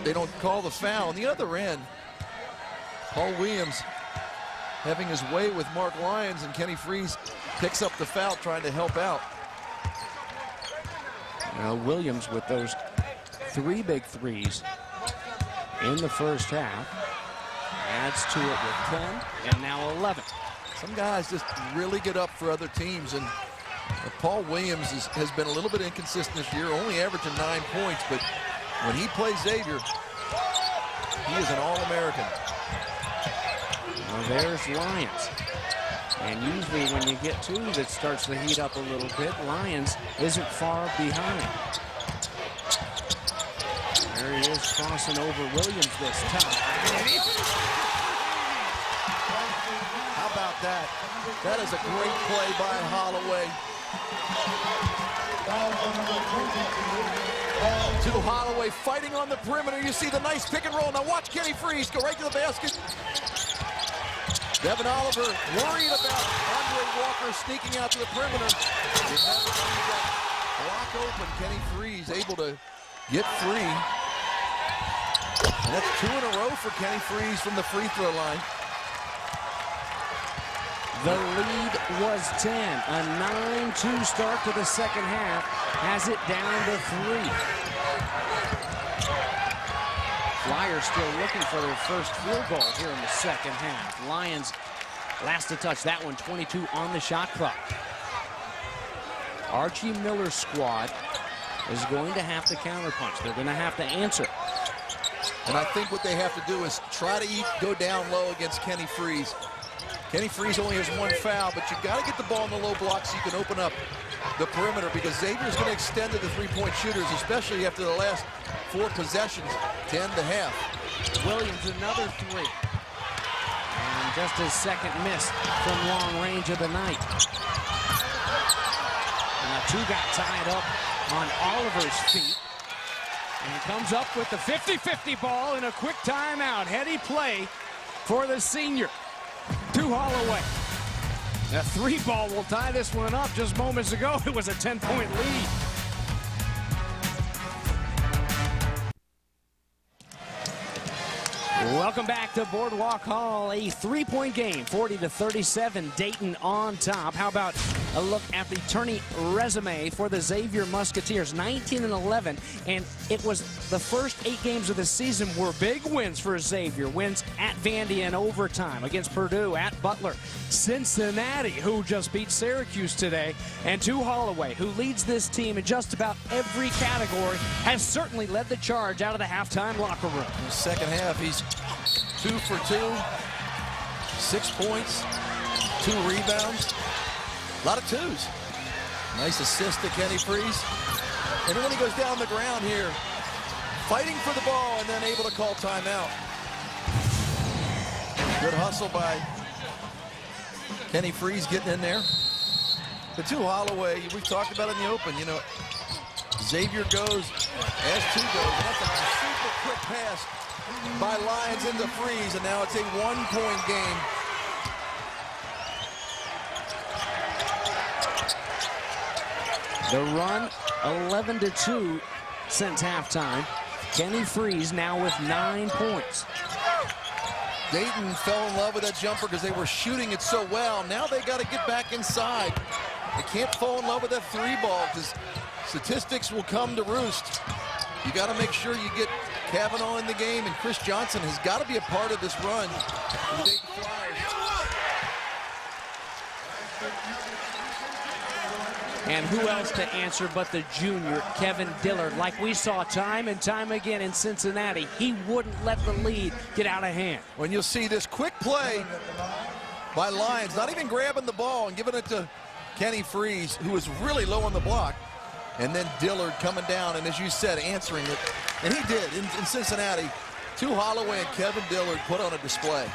[SPEAKER 3] They don't call the foul. On the other end, Paul Williams having his way with Mark Lyons, and Kenny Frease picks up the foul trying to help out.
[SPEAKER 1] Now Williams with those 3 big threes in the first half adds to it with 10 and now 11.
[SPEAKER 3] Some guys just really get up for other teams, and Paul Williams has been a little bit inconsistent this year, only averaging 9 points, but when he plays Xavier, he is an All-American.
[SPEAKER 1] Well, there's Lyons. And usually when you get 2 that starts to heat up a little bit, Lyons isn't far behind. There he is crossing over Williams this time.
[SPEAKER 3] How about that? That is a great play by Holloway. To Holloway fighting on the perimeter. You see the nice pick and roll. Now watch Kenny Frease go right to the basket. Devin Oliver worried about Andre Walker sneaking out to the perimeter. He never sees that block open. Kenny Frease able to get free. And that's 2 in a row for Kenny Frease from the free throw line.
[SPEAKER 1] The lead was 10. A 9-2 start to the second half has it down to 3. Flyers still looking for their first field goal here in the second half. Lyons last to touch that one, 22 on the shot clock. Archie Miller's squad is going to have to counterpunch. They're going to have to answer.
[SPEAKER 3] And I think what they have to do is try to go down low against Kenny Frease. Kenny Frease only has 1 foul, but you've got to get the ball in the low block so you can open up the perimeter, because Xavier's going to extend to the 3-point shooters, especially after the last 4 possessions, 10 to half.
[SPEAKER 1] Williams another 3. And just his second miss from long range of the night. And the 2 got tied up on Oliver's feet. And comes up with the 50-50 ball in a quick timeout. Heady play for the senior. To Holloway. A 3 ball will tie this one up. Just moments ago, it was a 10-point lead. Welcome back to Boardwalk Hall. A 3-point game, 40-37. Dayton on top. How about a look at the tourney resume for the Xavier Musketeers? 19-11, and it was the first 8 games of the season were big wins for Xavier. Wins at Vandy in overtime, against Purdue, at Butler, Cincinnati, who just beat Syracuse today, and to Holloway, who leads this team in just about every category, has certainly led the charge out of the halftime locker room.
[SPEAKER 3] In the second half, he's 2 for 2, 6 points, 2 rebounds, a lot of 2s. Nice assist to Kenny Frease. And then when he goes down the ground here, fighting for the ball and then able to call timeout. Good hustle by Kenny Frease getting in there. The to Holloway, we've talked about in the open, you know, Xavier goes as 2 goes, and that's a super quick pass by Lyons into Frease, and now it's a 1-point game.
[SPEAKER 1] The run, 11-2 since halftime. Kenny Frease now with 9 points.
[SPEAKER 3] Dayton fell in love with that jumper because they were shooting it so well. Now they got to get back inside. They can't fall in love with that 3 ball because statistics will come to roost. You got to make sure you get Kavanaugh in the game, and Chris Johnson has got to be a part of this run for the Dayton Flyers.
[SPEAKER 1] And who else to answer but the junior, Kevin Dillard. Like we saw time and time again in Cincinnati, he wouldn't let the lead get out of hand.
[SPEAKER 3] When you'll see this quick play by Lyons, not even grabbing the ball and giving it to Kenny Frease, who was really low on the block. And then Dillard coming down, and as you said, answering it. And he did in Cincinnati. Two Holloway and Kevin Dillard put on a display.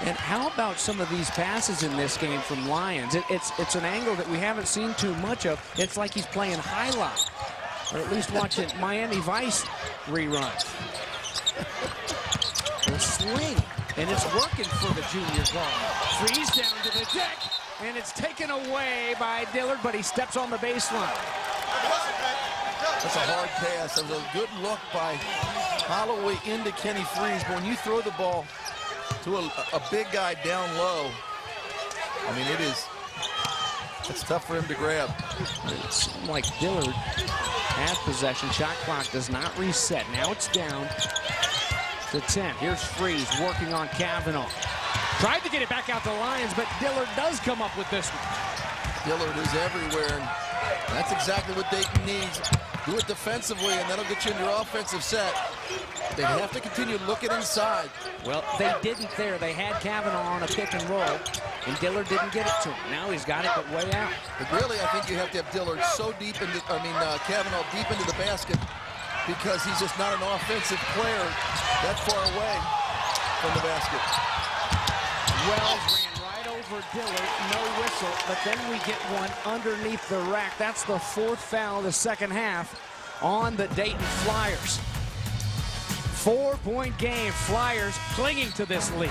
[SPEAKER 1] And how about some of these passes in this game from Lyons? It's an angle that we haven't seen too much of. It's like he's playing highlight, or at least watching Miami Vice reruns. The swing, and it's working for the junior guard. Frease down to the deck, and it's taken away by Dillard, but he steps on the baseline.
[SPEAKER 3] That's a hard pass. That was a good look by Holloway into Kenny Frease. But when you throw the ball to a big guy down low, I mean, it's tough for him to grab.
[SPEAKER 1] It seemed like Dillard had possession. Shot clock does not reset. Now it's down to 10. Here's Frease working on Kavanaugh. Tried to get it back out to Lyons, but Dillard does come up with this one.
[SPEAKER 3] Dillard is everywhere, and that's exactly what Dayton needs. Do it defensively, and that'll get you in your offensive set. They have to continue looking inside.
[SPEAKER 1] Well, they didn't there. They had Kavanaugh on a pick and roll, and Dillard didn't get it to him. Now he's got it, but way out.
[SPEAKER 3] But really, I think you have to have Dillard so deep into, Kavanaugh deep into the basket, because he's just not an offensive player that far away from the basket.
[SPEAKER 1] Wells ran right over Dillard, no whistle, but then we get one underneath the rack. That's the fourth foul of the second half on the Dayton Flyers. 4-point game, Flyers clinging to this lead.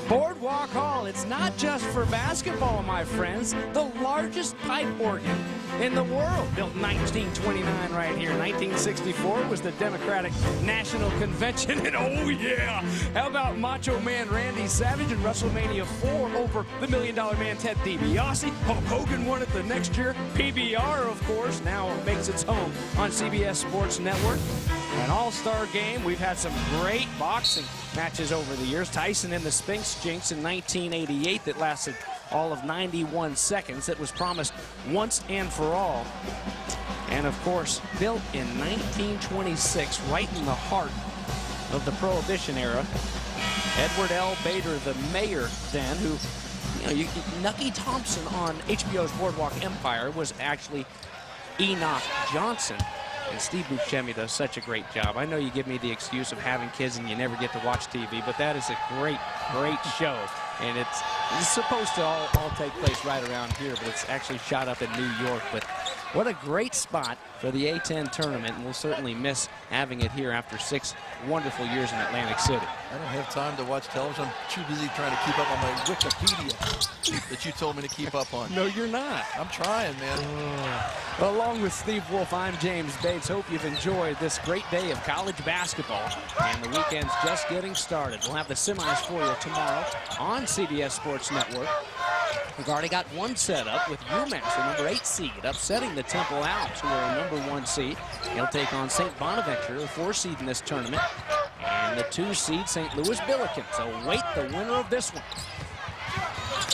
[SPEAKER 1] Boardwalk Hall, it's not just for basketball, my friends. The largest pipe organ in the world, built in 1929 right here. 1964 was the Democratic National Convention, and oh yeah, how about Macho Man Randy Savage and WrestleMania 4 over the $1 Million Man Ted DiBiase? Hulk Hogan won it the next year. PBR, of course, now makes its home on CBS Sports Network. An all-star game. We've had some great boxing matches over the years. Tyson in the Sphinx Jinx in 1988 that lasted all of 91 seconds. That was promised once and for all. And of course, built in 1926, right in the heart of the Prohibition era. Edward L. Bader, the mayor then, who, Nucky Thompson on HBO's Boardwalk Empire was actually Enoch Johnson. And Steve Buscemi does such a great job. I know you give me the excuse of having kids and you never get to watch TV, but that is a great, great show. And it's supposed to all take place right around here, but it's actually shot up in New York. But what a great spot for the A-10 tournament, and we'll certainly miss having it here after 6 wonderful years in Atlantic City.
[SPEAKER 3] I don't have time to watch television. I'm too busy trying to keep up on my Wikipedia that you told me to keep up on.
[SPEAKER 1] No, you're not.
[SPEAKER 3] I'm trying, man.
[SPEAKER 1] Well, along with Steve Wolf, I'm James Bates. Hope you've enjoyed this great day of college basketball. And the weekend's just getting started. We'll have the semis for you tomorrow on CBS Sports Network. We've already got one set up with UMass, the number 8 seed, upsetting the Temple Owls, who are a number 1 seed. He'll take on St. Bonaventure, the 4 seed in this tournament, and the 2 seed St. Louis Billikens. Await the winner of this one.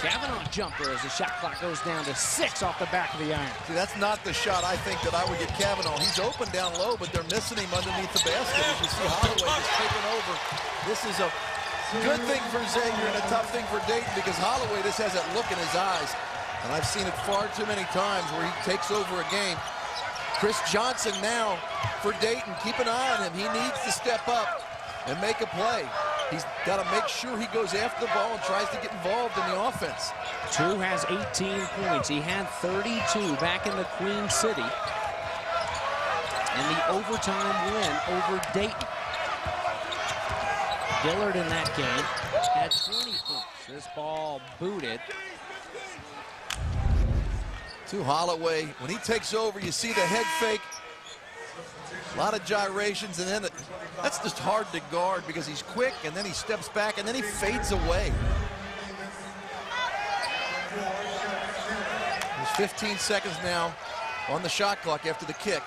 [SPEAKER 1] Kavanaugh jumper as the shot clock goes down to 6 off the back of the iron.
[SPEAKER 3] See, that's not the shot I think that I would get Kavanaugh. He's open down low, but they're missing him underneath the basket. As you see Holloway just taking over. This is a good thing for Xavier and a tough thing for Dayton, because Holloway just has that look in his eyes. And I've seen it far too many times where he takes over a game. Chris Johnson now for Dayton. Keep an eye on him. He needs to step up and make a play. He's got to make sure he goes after the ball and tries to get involved in the offense.
[SPEAKER 1] 2 has 18 points. He had 32 back in the Queen City. And the overtime win over Dayton. Dillard in that game had 20 points. This ball booted.
[SPEAKER 3] To Holloway. When he takes over, you see the head fake. A lot of gyrations, and then that's just hard to guard because he's quick, and then he steps back, and then he fades away. There's 15 seconds now on the shot clock after the kick.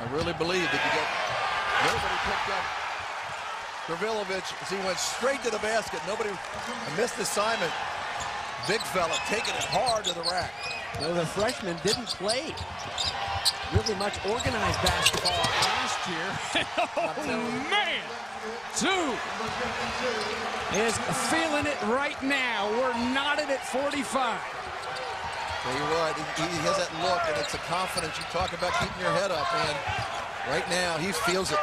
[SPEAKER 3] I really believe that you got nobody picked up Gravilovich as he went straight to the basket. Nobody missed assignment. Big fella taking it hard to the rack.
[SPEAKER 1] Though the freshman didn't play really much organized basketball last year. Oh, man! 2 is feeling it right now. We're knotted at 45.
[SPEAKER 3] Tell you what, he has that look, and it's a confidence. You talk about keeping your head up, and right now he feels it.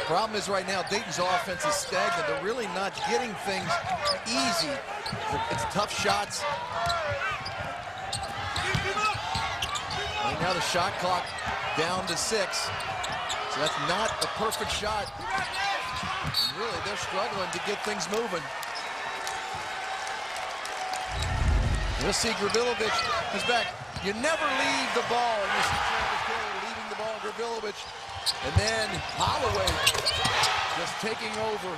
[SPEAKER 3] Problem is right now, Dayton's offense is stagnant. They're really not getting things easy. It's tough shots. Right now the shot clock down to 6. So that's not a perfect shot. And really, they're struggling to get things moving. You'll see Gravilovic is back. You never leave the ball. And you see Travis Taylor leaving the ball, Gravilovic. And then Holloway just taking over.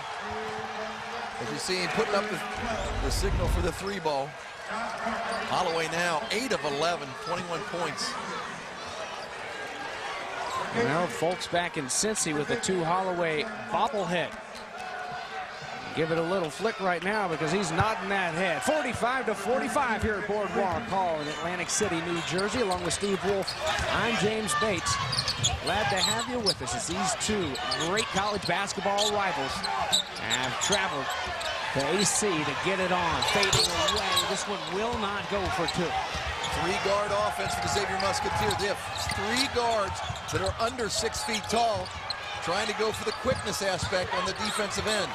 [SPEAKER 3] As you see him putting up the signal for the 3 ball. Holloway now 8 of 11, 21 points.
[SPEAKER 1] Well, folks back in Cincy with the 2 Holloway bobblehead. Give it a little flick right now because he's nodding that head. 45-45 here at Boardwalk Hall in Atlantic City, New Jersey, along with Steve Wolf. I'm James Bates. Glad to have you with us as these 2 great college basketball rivals have traveled to AC to get it on. Fading away. This one will not go for 2.
[SPEAKER 3] 3-guard offense for the Xavier Musketeers. They have 3 guards that are under 6 feet tall, trying to go for the quickness aspect on the defensive end.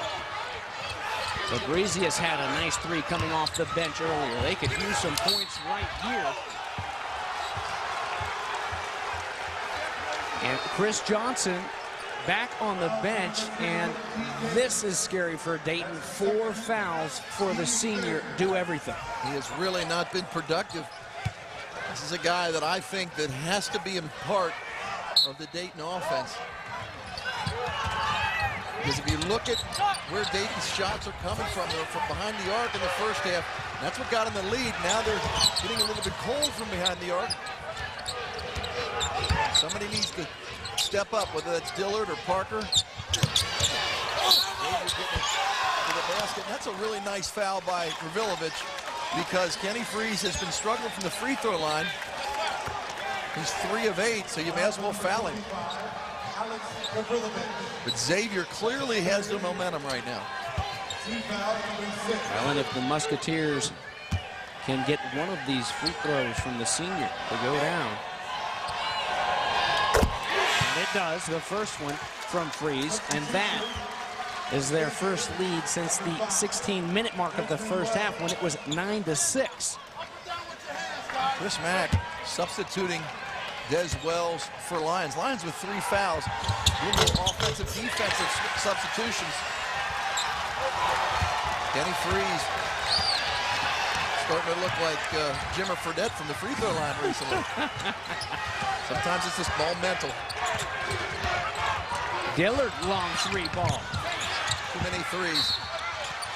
[SPEAKER 1] Fabrizius had a nice 3 coming off the bench earlier. They could use some points right here. And Chris Johnson back on the bench, and this is scary for Dayton. 4 fouls for the senior. Do everything.
[SPEAKER 3] He has really not been productive. This is a guy that I think that has to be a part of the Dayton offense. Because if you look at where Dayton's shots are coming from, they're from behind the arc in the first half. That's what got them the lead. Now they're getting a little bit cold from behind the arc. Somebody needs to step up, whether that's Dillard or Parker. Getting to the basket. And that's a really nice foul by Gravilovic because Kenny Frease has been struggling from the free throw line. He's 3 of 8, so you may as well foul him. But Xavier clearly has the momentum right now.
[SPEAKER 1] Well, and if the Musketeers can get one of these free throws from the senior to go down. And it does, the first one from Frease, and that is their first lead since the 16-minute mark of the first half when it was 9-6.
[SPEAKER 3] Chris Mack substituting Des Wells for Lyons. Lyons with 3 fouls. Doing the offensive, defensive substitutions. Kenny Frease starting to look like Jimmer Fredette from the free throw line recently. Sometimes it's just ball mental.
[SPEAKER 1] Dillard, long 3 ball.
[SPEAKER 3] Too many threes.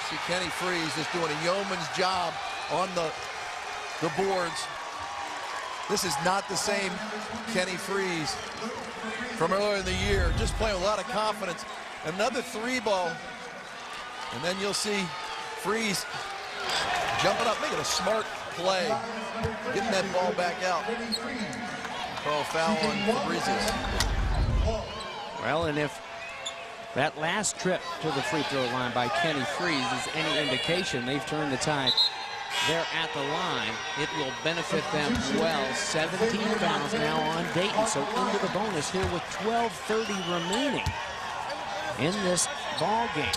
[SPEAKER 3] See Kenny Frease just doing a yeoman's job on the boards. This is not the same Kenny Frease from earlier in the year. Just playing with a lot of confidence. Another 3 ball. And then you'll see Frease jumping up, making a smart play, getting that ball back out. Call foul on Fabrizius.
[SPEAKER 1] Well, and if that last trip to the free throw line by Kenny Frease is any indication, they've turned the tide. They're at the line. It will benefit them well. 17 fouls now on Dayton, so into the bonus here with 12:30 remaining in this ball game.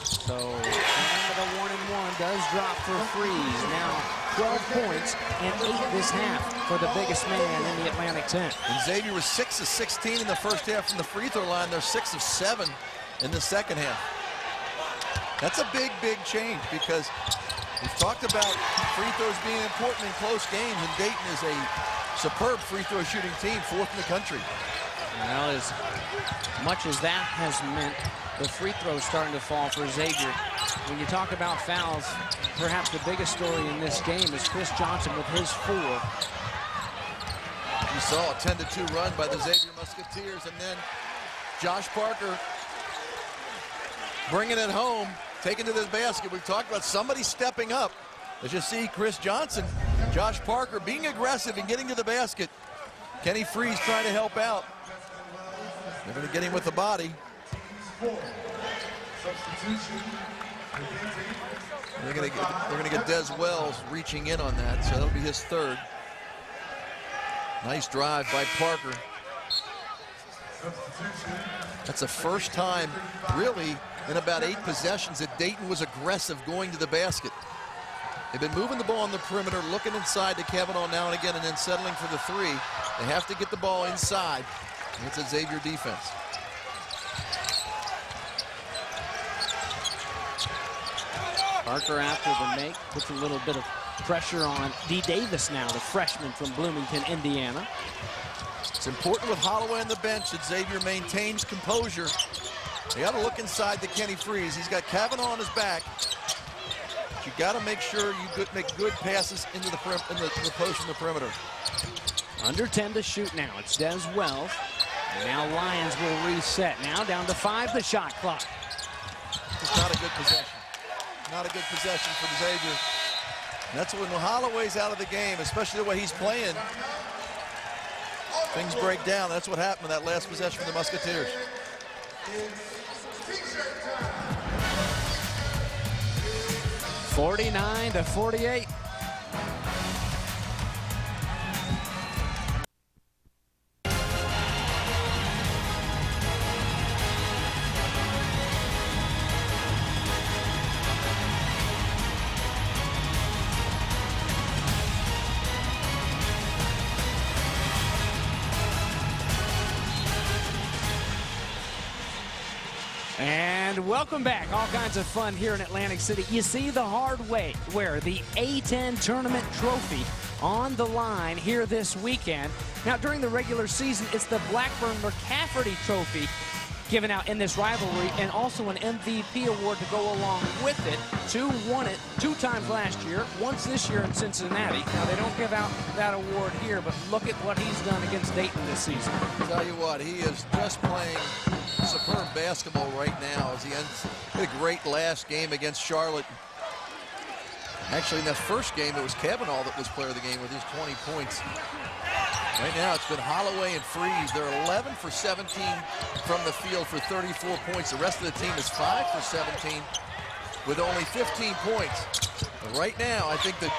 [SPEAKER 1] So the 1-and-1 does drop for Frease. Now 12 points and 8 this half for the biggest man in the Atlantic 10.
[SPEAKER 3] And Xavier was 6 of 16 in the first half from the free throw line. They're 6 of 7 in the second half. That's a big, big change because we've talked about free throws being important in close games, and Dayton is a superb free throw shooting team, 4th in the country.
[SPEAKER 1] Well, as much as that has meant the free throws starting to fall for Xavier, when you talk about fouls, perhaps the biggest story in this game is Chris Johnson with his 4.
[SPEAKER 3] You saw a 10-2 run by the Xavier Musketeers, and then Josh Parker bringing it home taken to the basket. We've talked about somebody stepping up. As you see, Chris Johnson, Josh Parker being aggressive and getting to the basket. Kenny Frease trying to help out. They're going to get him with the body. They're going to get Des Wells reaching in on that, so that'll be his third. Nice drive by Parker. That's the first time, really, in about 8 possessions that Dayton was aggressive going to the basket. They've been moving the ball on the perimeter, looking inside to Kavanaugh now and again, and then settling for the 3. They have to get the ball inside. And it's a Xavier defense.
[SPEAKER 1] Parker after the make puts a little bit of pressure on D. Davis now, the freshman from Bloomington, Indiana.
[SPEAKER 3] It's important with Holloway on the bench that Xavier maintains composure. They got to look inside to Kenny Frease. He's got Kavanaugh on his back. But you got to make sure you make good passes into the post in the perimeter.
[SPEAKER 1] Under 10 to shoot now. It's Des Wells. And now Lyons will reset. Now down to 5 the shot clock.
[SPEAKER 3] It's not a good possession. Not a good possession for Xavier. And that's when Holloway's out of the game, especially the way he's playing. Things break down. That's what happened in that last possession for the Musketeers.
[SPEAKER 1] 49-48. And welcome back. All kinds of fun here in Atlantic City. You see the hard way where the A-10 tournament trophy on the line here this weekend. Now, during the regular season, it's the Blackburn McCafferty Trophy given out in this rivalry, and also an MVP award to go along with it. 2 won it 2 times last year, once this year in Cincinnati. Now, they don't give out that award here, but look at what he's done against Dayton this season.
[SPEAKER 3] I'll tell you what, he is just playing superb basketball right now as he ends a great last game against Charlotte. Actually, in that first game, it was Kavanaugh that was player of the game with his 20 points. Right now, it's been Holloway and Frease. They're 11 for 17 from the field for 34 points. The rest of the team is 5 for 17 with only 15 points. But right now, I think that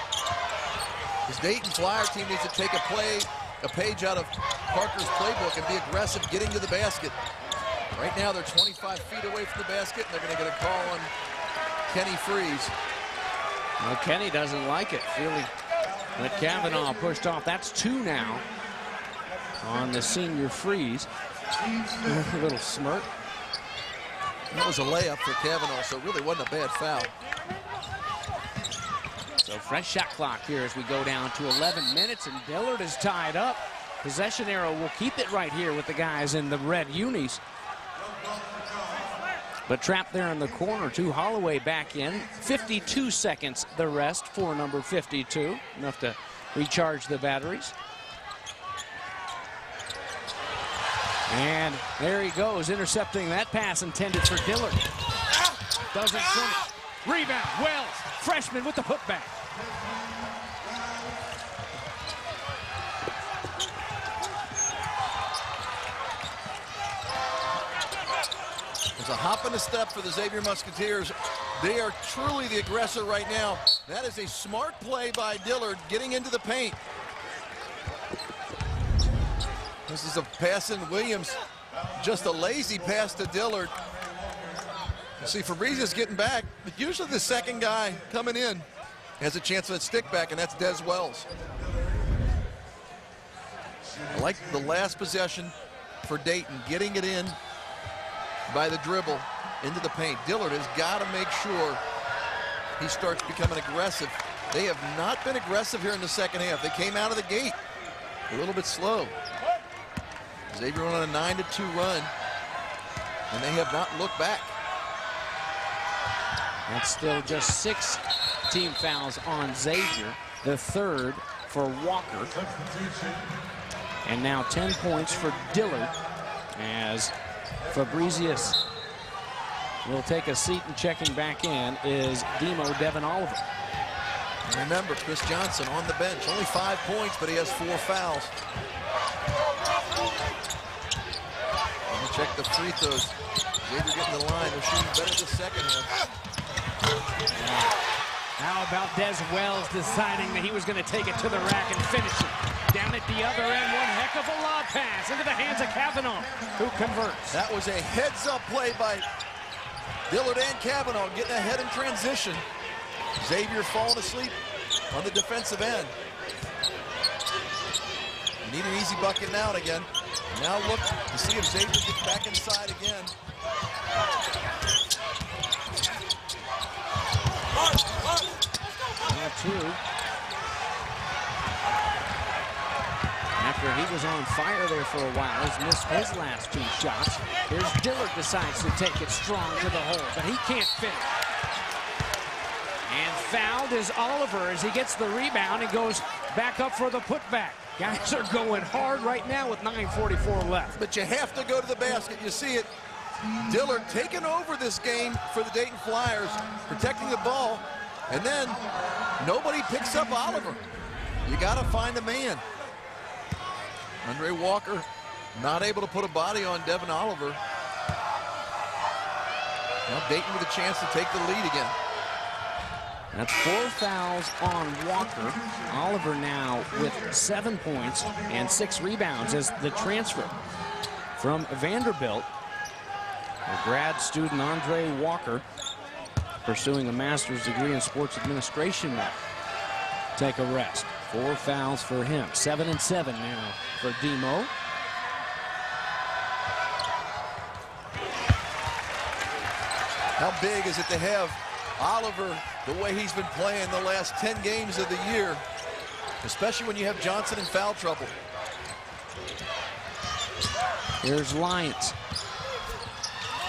[SPEAKER 3] this Dayton Flyer team needs to take a page out of Parker's playbook and be aggressive getting to the basket. Right now, they're 25 feet away from the basket, and they're going to get a call on Kenny Frease.
[SPEAKER 1] Well, Kenny doesn't like it, feeling that Kavanaugh pushed off. That's 2 now on the senior Frease. A little smirk.
[SPEAKER 3] That was a layup for Kavanaugh, so it really wasn't a bad foul.
[SPEAKER 1] So fresh shot clock here as we go down to 11 minutes, and Dillard is tied up. Possession arrow will keep it right here with the guys in the red unis. But trapped there in the corner, too. Holloway back in. 52 seconds the rest for number 52. Enough to recharge the batteries. And there he goes, intercepting that pass intended for Dillard. Doesn't finish. Rebound, Wells, freshman with the putback.
[SPEAKER 3] There's a hop and a step for the Xavier Musketeers. They are truly the aggressor right now. That is a smart play by Dillard getting into the paint. This is a pass in Williams. Just a lazy pass to Dillard. You see, Fabriz is getting back, but usually the second guy coming in has a chance of a stick back, and that's Des Wells. I like the last possession for Dayton, getting it in by the dribble into the paint. Dillard has got to make sure he starts becoming aggressive. They have not been aggressive here in the second half. They came out of the gate a little bit slow. Xavier went on a 9-2 run, and they have not looked back.
[SPEAKER 1] That's still just 6 team fouls on Xavier, the 3rd for Walker. And now 10 points for Dillard as Fabrizius will take a seat, and checking back in is Demo Devin Oliver.
[SPEAKER 3] And remember, Chris Johnson on the bench. Only 5 points, but he has 4 fouls. Let me check the free throws. Xavier getting the line. They're shooting better the second half.
[SPEAKER 1] How about Des Wells deciding that he was going to take it to the rack and finish it? Down at the other end, one heck of a lob pass into the hands of Kavanaugh, who converts.
[SPEAKER 3] That was a heads-up play by Dillard and Kavanaugh, getting ahead in transition. Xavier falling asleep on the defensive end. You need an easy bucket now and again. Now look to see if Xavier gets back inside again.
[SPEAKER 1] Two. After he was on fire there for a while, he's missed his last 2 shots. Here's Dillard decides to take it strong to the hole, but he can't finish. And fouled is Oliver as he gets the rebound and goes back up for the putback. Guys are going hard right now with 9:44 left.
[SPEAKER 3] But you have to go to the basket. You see it. Dillard taking over this game for the Dayton Flyers, protecting the ball, and then nobody picks up Oliver. You got to find a man. Andre Walker not able to put a body on Devin Oliver. Now Dayton with a chance to take the lead again.
[SPEAKER 1] That's 4 fouls on Walker. Oliver now with 7 points and 6 rebounds as the transfer from Vanderbilt. The grad student Andre Walker, pursuing a master's degree in sports administration, will take a rest. 4 fouls for him. 7 and 7 now for Demo.
[SPEAKER 3] How big is it to have Oliver the way he's been playing the last 10 games of the year, especially when you have Johnson in foul trouble?
[SPEAKER 1] Here's Lyons.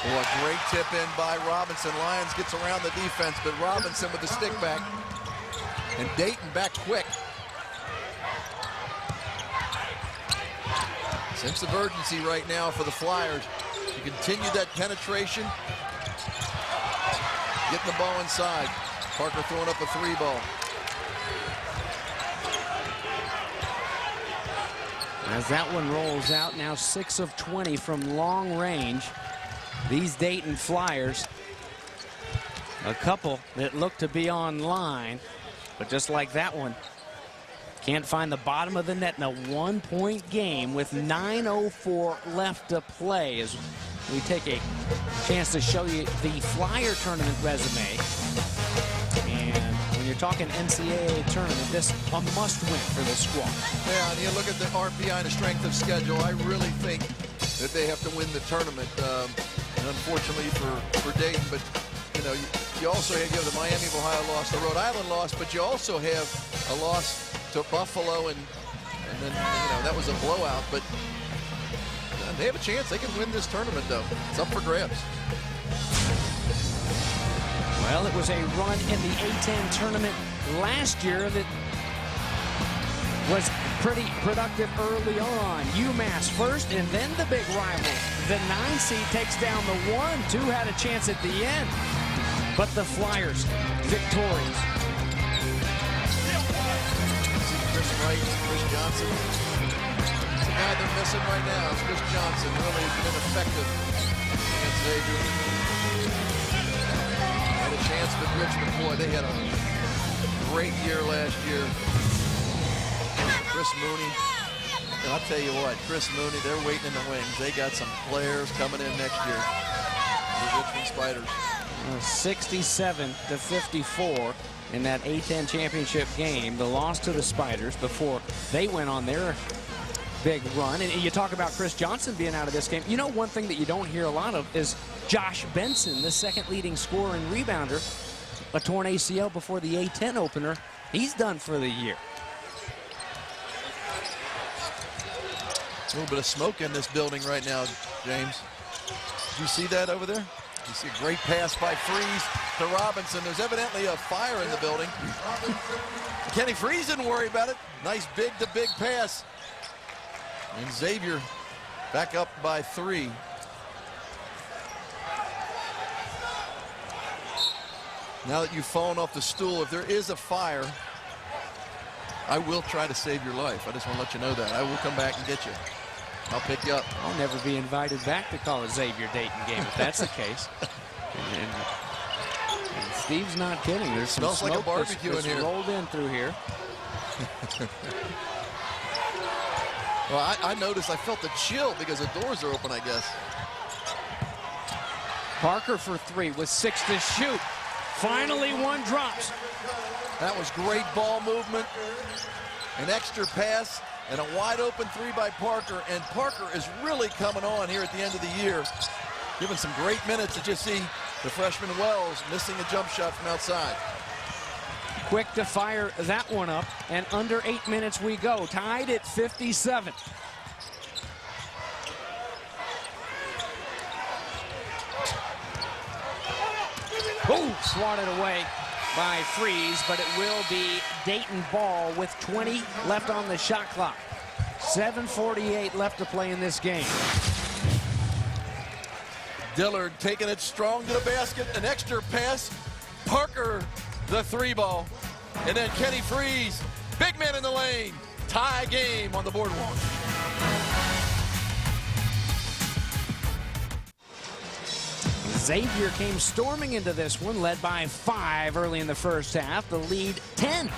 [SPEAKER 3] Oh, a great tip in by Robinson. Lyons gets around the defense, but Robinson with the stick back. And Dayton back quick. Sense of urgency right now for the Flyers to continue that penetration. Getting the ball inside. Parker throwing up a 3-ball.
[SPEAKER 1] As that one rolls out, now 6 of 20 from long range. These Dayton Flyers, a couple that look to be online, but just like that one, can't find the bottom of the net in a 1-point game with 9:04 left to play as we take a chance to show you the Flyer tournament resume. And when you're talking NCAA tournament, this a must-win for the squad.
[SPEAKER 3] Yeah, and you look at the RPI and the strength of schedule, I really think that they have to win the tournament. And unfortunately for Dayton, but you know, you also have the Miami of Ohio loss, the Rhode Island loss, but you also have a loss to Buffalo, and then that was a blowout. But they have a chance. They can win this tournament, though. It's up for grabs.
[SPEAKER 1] Well, it was a run in the A-10 tournament last year that was pretty productive early on. UMass first, and then the big rivals. The 9 seed takes down the 1. 2 had a chance at the end, but the Flyers victorious.
[SPEAKER 3] Chris Wright, Chris Johnson. The guy they're missing right now is Chris Johnson. Really been ineffective against Xavier. Had a chance with Richmond. Boy, they had a great year last year. Chris Mooney. And I'll tell you what, Chris Mooney, they're waiting in the wings. They got some players coming in next year. The Richmond Spiders.
[SPEAKER 1] 67-54 in that A-10 championship game. The loss to the Spiders before they went on their big run. And you talk about Chris Johnson being out of this game. You know, one thing that you don't hear a lot of is Josh Benson, the second leading scorer and rebounder, a torn ACL before the A-10 opener. He's done for the year.
[SPEAKER 3] A little bit of smoke in this building right now, James. Did you see that over there? You see a great pass by Frease to Robinson. There's evidently a fire in the building. Kenny Frease didn't worry about it. Nice big-to-big pass. And Xavier back up by 3. Now that you've fallen off the stool, if there is a fire, I will try to save your life. I just want to let you know that. I will come back and get you. I'll pick you up.
[SPEAKER 1] I'll never be invited back to call a Xavier Dayton game if that's the case. And Steve's not kidding. There's some
[SPEAKER 3] smells
[SPEAKER 1] smoke
[SPEAKER 3] like a barbecue
[SPEAKER 1] that's
[SPEAKER 3] in here.
[SPEAKER 1] Rolled in through here.
[SPEAKER 3] Well, I noticed I felt the chill because the doors are open, I guess.
[SPEAKER 1] Parker for 3 with 6 to shoot. Finally, one drops.
[SPEAKER 3] That was great ball movement, an extra pass, and a wide open 3 by Parker. And Parker is really coming on here at the end of the year, giving some great minutes. As you see the freshman Wells missing a jump shot from outside.
[SPEAKER 1] Quick to fire that one up, and under 8 minutes we go, tied at 57. Oh, swatted away by Frease, but it will be Dayton ball with 20 left on the shot clock. 7:48 left to play in this game.
[SPEAKER 3] Dillard taking it strong to the basket, an extra pass. Parker, the 3 ball. And then Kenny Frease, big man in the lane. Tie game on the boardwalk.
[SPEAKER 1] Xavier came storming into this one, led by 5 early in the first half. The lead 10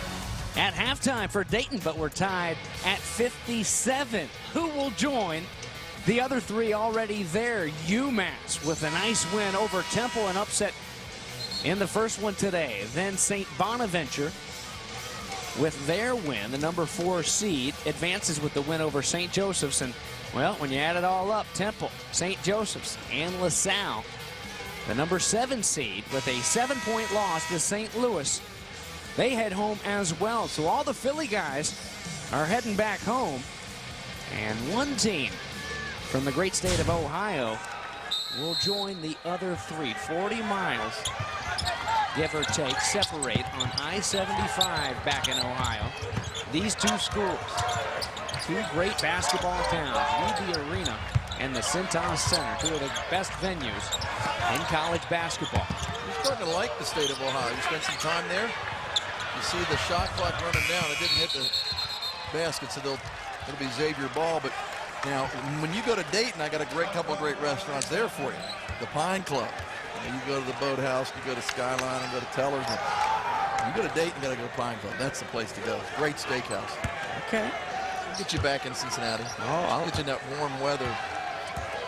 [SPEAKER 1] at halftime for Dayton, but we're tied at 57. Who will join the other 3 already there? UMass with a nice win over Temple, and upset in the first one today. Then St. Bonaventure with their win, the number 4 seed, advances with the win over St. Joseph's. And, well, when you add it all up, Temple, St. Joseph's, and LaSalle, the number 7 seed, with a 7-point loss to St. Louis, they head home as well. So all the Philly guys are heading back home. And one team from the great state of Ohio will join the other 3. 40 miles, give or take, separate on I-75 back in Ohio. These 2 schools, 2 great basketball towns, UD Arena and the Cintas Center, 2 of the best venues in college basketball.
[SPEAKER 3] You're starting to like the state of Ohio. You spent some time there. You see the shot clock running down. It didn't hit the basket, so it'll be Xavier ball. But now, when you go to Dayton, I got a couple of great restaurants there for you. The Pine Club. You go to the Boathouse, you go to Skyline, and go to Teller's. When you go to Dayton, you got to go to Pine Club. That's the place to go. Great steakhouse.
[SPEAKER 1] Okay.
[SPEAKER 3] I'll get you back in Cincinnati.
[SPEAKER 1] Oh,
[SPEAKER 3] I'll get you in that warm weather.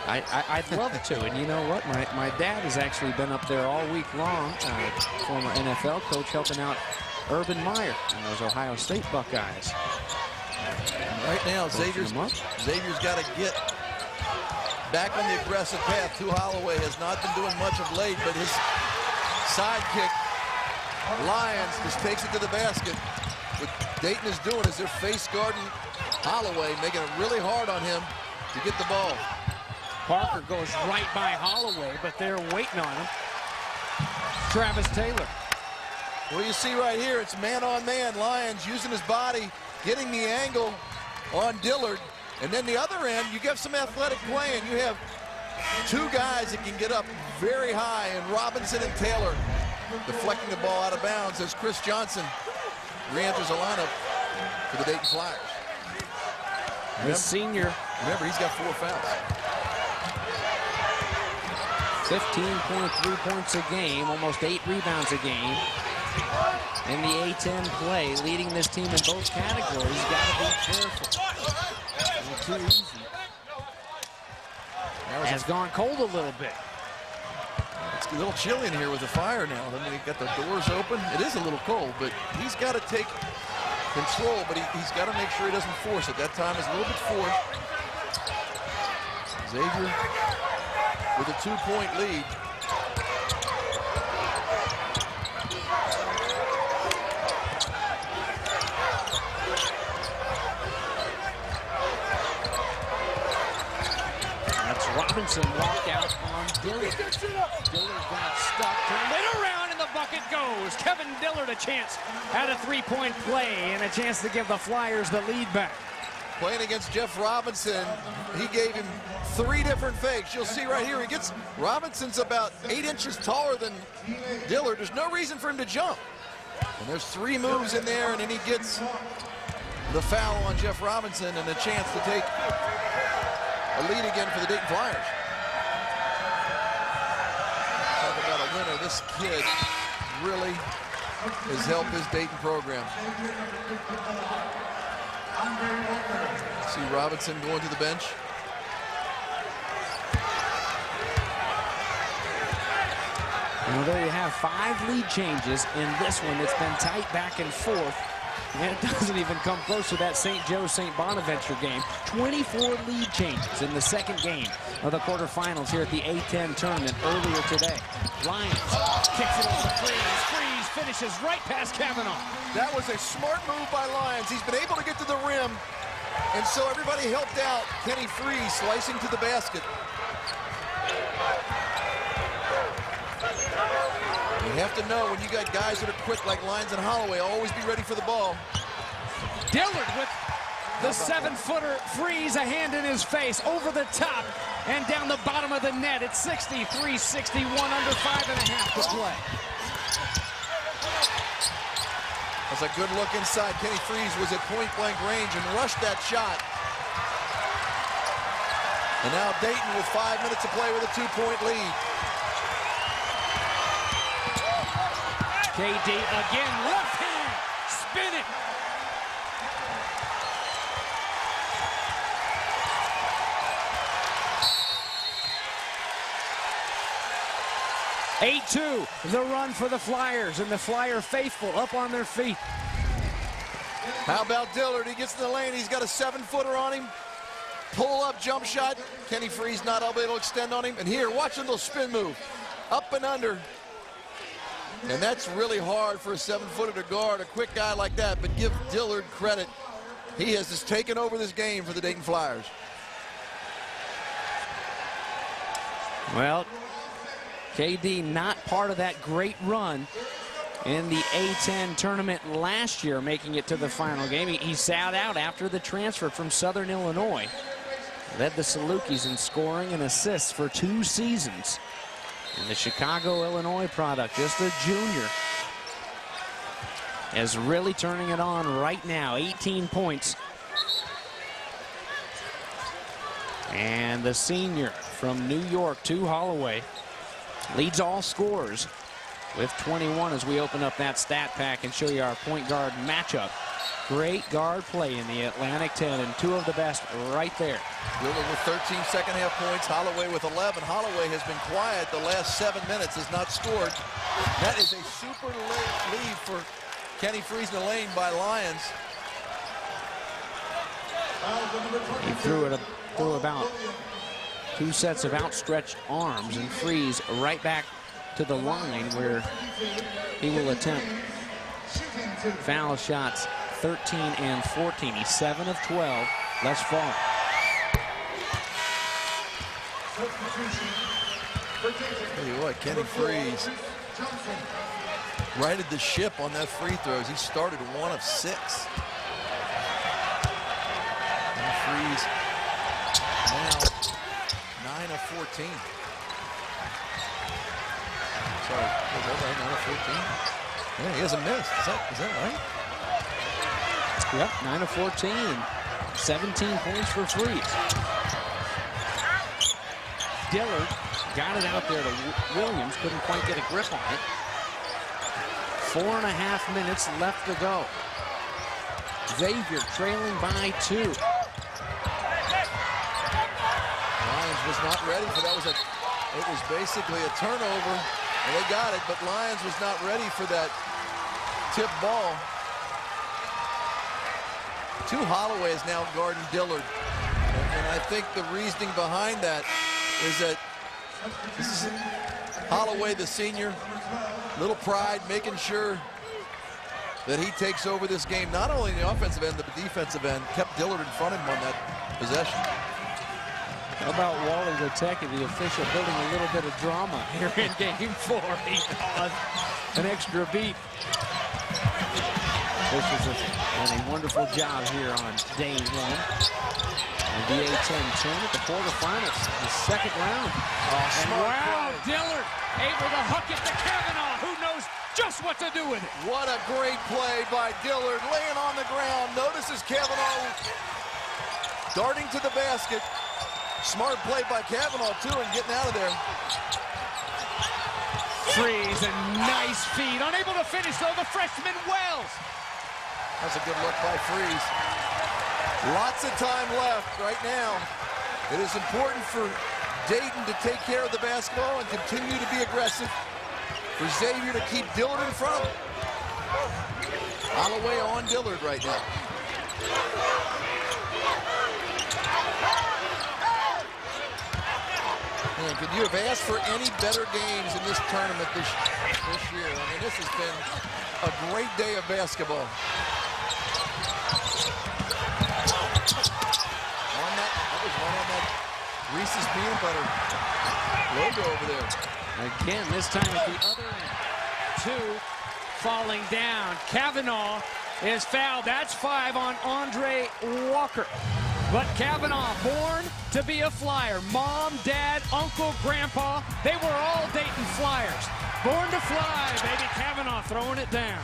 [SPEAKER 1] I'd love to, and you know what? My dad has actually been up there all week long, former NFL coach, helping out Urban Meyer and those Ohio State Buckeyes.
[SPEAKER 3] And right now, Xavier's got to get back on the aggressive path. Holloway has not been doing much of late, but his sidekick, Lyons, just takes it to the basket. What Dayton is doing is they're face guarding Holloway, making it really hard on him to get the ball.
[SPEAKER 1] Parker goes right by Holloway, but they're waiting on him. Travis Taylor.
[SPEAKER 3] Well, you see right here, it's man-on-man. Lyons using his body, getting the angle on Dillard. And then the other end, you get some athletic play, and you have 2 guys that can get up very high, and Robinson and Taylor deflecting the ball out of bounds as Chris Johnson re-enters the lineup for the Dayton Flyers.
[SPEAKER 1] The senior.
[SPEAKER 3] Remember, he's got 4 fouls.
[SPEAKER 1] 15.3 points a game, almost 8 rebounds a game. In the A-10 play, leading this team in both categories. Got to be careful. Too easy. Has gone cold a little bit.
[SPEAKER 3] It's a little chilly in here with the fire now. I mean, you've got the doors open. It is a little cold, but he's got to take control, but he's got to make sure he doesn't force it. That time is a little bit forced. Xavier with a 2-point lead.
[SPEAKER 1] Robinson walked out on Dillard. Dillard got stuck, turned it around, and the bucket goes. Kevin Dillard a chance at a 3-point play and a chance to give the Flyers the lead back.
[SPEAKER 3] Playing against Jeff Robinson, he gave him 3 different fakes. You'll see right here, Robinson's about 8 inches taller than Dillard. There's no reason for him to jump. And there's 3 moves in there, and then he gets the foul on Jeff Robinson and a chance to take a lead again for the Dayton Flyers. Talk about a winner. This kid really has helped this Dayton program. See Robinson going to the bench.
[SPEAKER 1] Well, there you have 5 lead changes in this one. It's been tight back and forth. And it doesn't even come close to that St. Joe-St. Bonaventure game. 24 lead changes in the second game of the quarterfinals here at the A10 tournament earlier today. Lyons kicks it over to Frease. Frease finishes right past Kavanaugh.
[SPEAKER 3] That was a smart move by Lyons. He's been able to get to the rim, and so everybody helped out. Kenny Frease slicing to the basket. You have to know when you got guys that are quick like Lyons and Holloway, always be ready for the ball.
[SPEAKER 1] Dillard with the 7-footer. Freeze, a hand in his face, over the top and down the bottom of the net. It's 63-61, under 5.5 to play.
[SPEAKER 3] That's a good look inside. Kenny Frease was at point-blank range and rushed that shot. And now Dayton with 5 minutes to play with a 2-point lead.
[SPEAKER 1] KD again, left hand, spin it. (8-2) the run for the Flyers, and the Flyer faithful up on their feet.
[SPEAKER 3] How about Dillard? He gets in the lane. He's got a 7-footer on him. Pull-up jump shot. Kenny Frease not able to extend on him. And here, watch a little spin move. Up and under. And that's really hard for a 7-footer to guard a quick guy like that. But give Dillard credit. He has just taken over this game for the Dayton Flyers.
[SPEAKER 1] Well, KD not part of that great run in the A10 tournament last year, making it to the final game. He sat out after the transfer from Southern Illinois. Led the Salukis in scoring and assists for 2 seasons. And the Chicago, Illinois product, just a junior, is really turning it on right now. 18 points. And the senior from New York, to Holloway, leads all scorers with 21 as we open up that stat pack and show you our point guard matchup. Great guard play in the Atlantic 10, and 2 of the best right there.
[SPEAKER 3] Dillard with 13 second-half points, Holloway with 11. Holloway has been quiet the last 7 minutes, has not scored. That is a super lead for Kenny Frease in the lane by Lyons.
[SPEAKER 1] He threw it through about 2 sets of outstretched arms, and Frease right back to the line where he will attempt foul shots 13 and 14. He's 7 of 12 thus far.
[SPEAKER 3] Tell you what, Kenny Frease righted the ship on that free throws. He started 1 of 6. Kenny Frease now 9 of 14. Sorry, is that right? 9 of 14? Yeah, he hasn't missed. Is that right?
[SPEAKER 1] Yep, 9 of 14, 17 points for Frease. Dillard got it out there to Williams, couldn't quite get a grip on it. 4.5 minutes left to go. Xavier trailing by 2.
[SPEAKER 3] Lyons was not ready for that. It was basically a turnover, and they got it, but Lyons was not ready for that tip ball. 2 Holloway is now guarding Dillard. And I think the reasoning behind that is that this is Holloway, the senior, little pride, making sure that he takes over this game, not only in the offensive end, but the defensive end, kept Dillard in front of him on that possession.
[SPEAKER 1] How about Wally Wittek, the official, building a little bit of drama here in game 4. He caused an extra beat. Officials have done a wonderful job here on day one. The A10 tournament, the quarterfinals, the second round. And wow, Dillard able to hook it to Kavanaugh, who knows just what to do with it.
[SPEAKER 3] What a great play by Dillard, laying on the ground. Notices Kavanaugh darting to the basket. Smart play by Kavanaugh, too, and getting out of there.
[SPEAKER 1] Frease, a nice feed. Unable to finish, though, the freshman Wells.
[SPEAKER 3] That's a good look by Frease. Lots of time left right now. It is important for Dayton to take care of the basketball and continue to be aggressive. For Xavier to keep Dillard in front of him. Holloway on Dillard right now. Man, could you have asked for any better games in this tournament this year? I mean, this has been a great day of basketball. That was one on that Reese's peanut butter logo over there.
[SPEAKER 1] Again, this time at the other end. Two falling down. Kavanaugh is fouled. That's 5 on Andre Walker. But Kavanaugh, born to be a Flyer. Mom, dad, uncle, grandpa, they were all Dayton Flyers. Born to fly, baby. Kavanaugh throwing it down.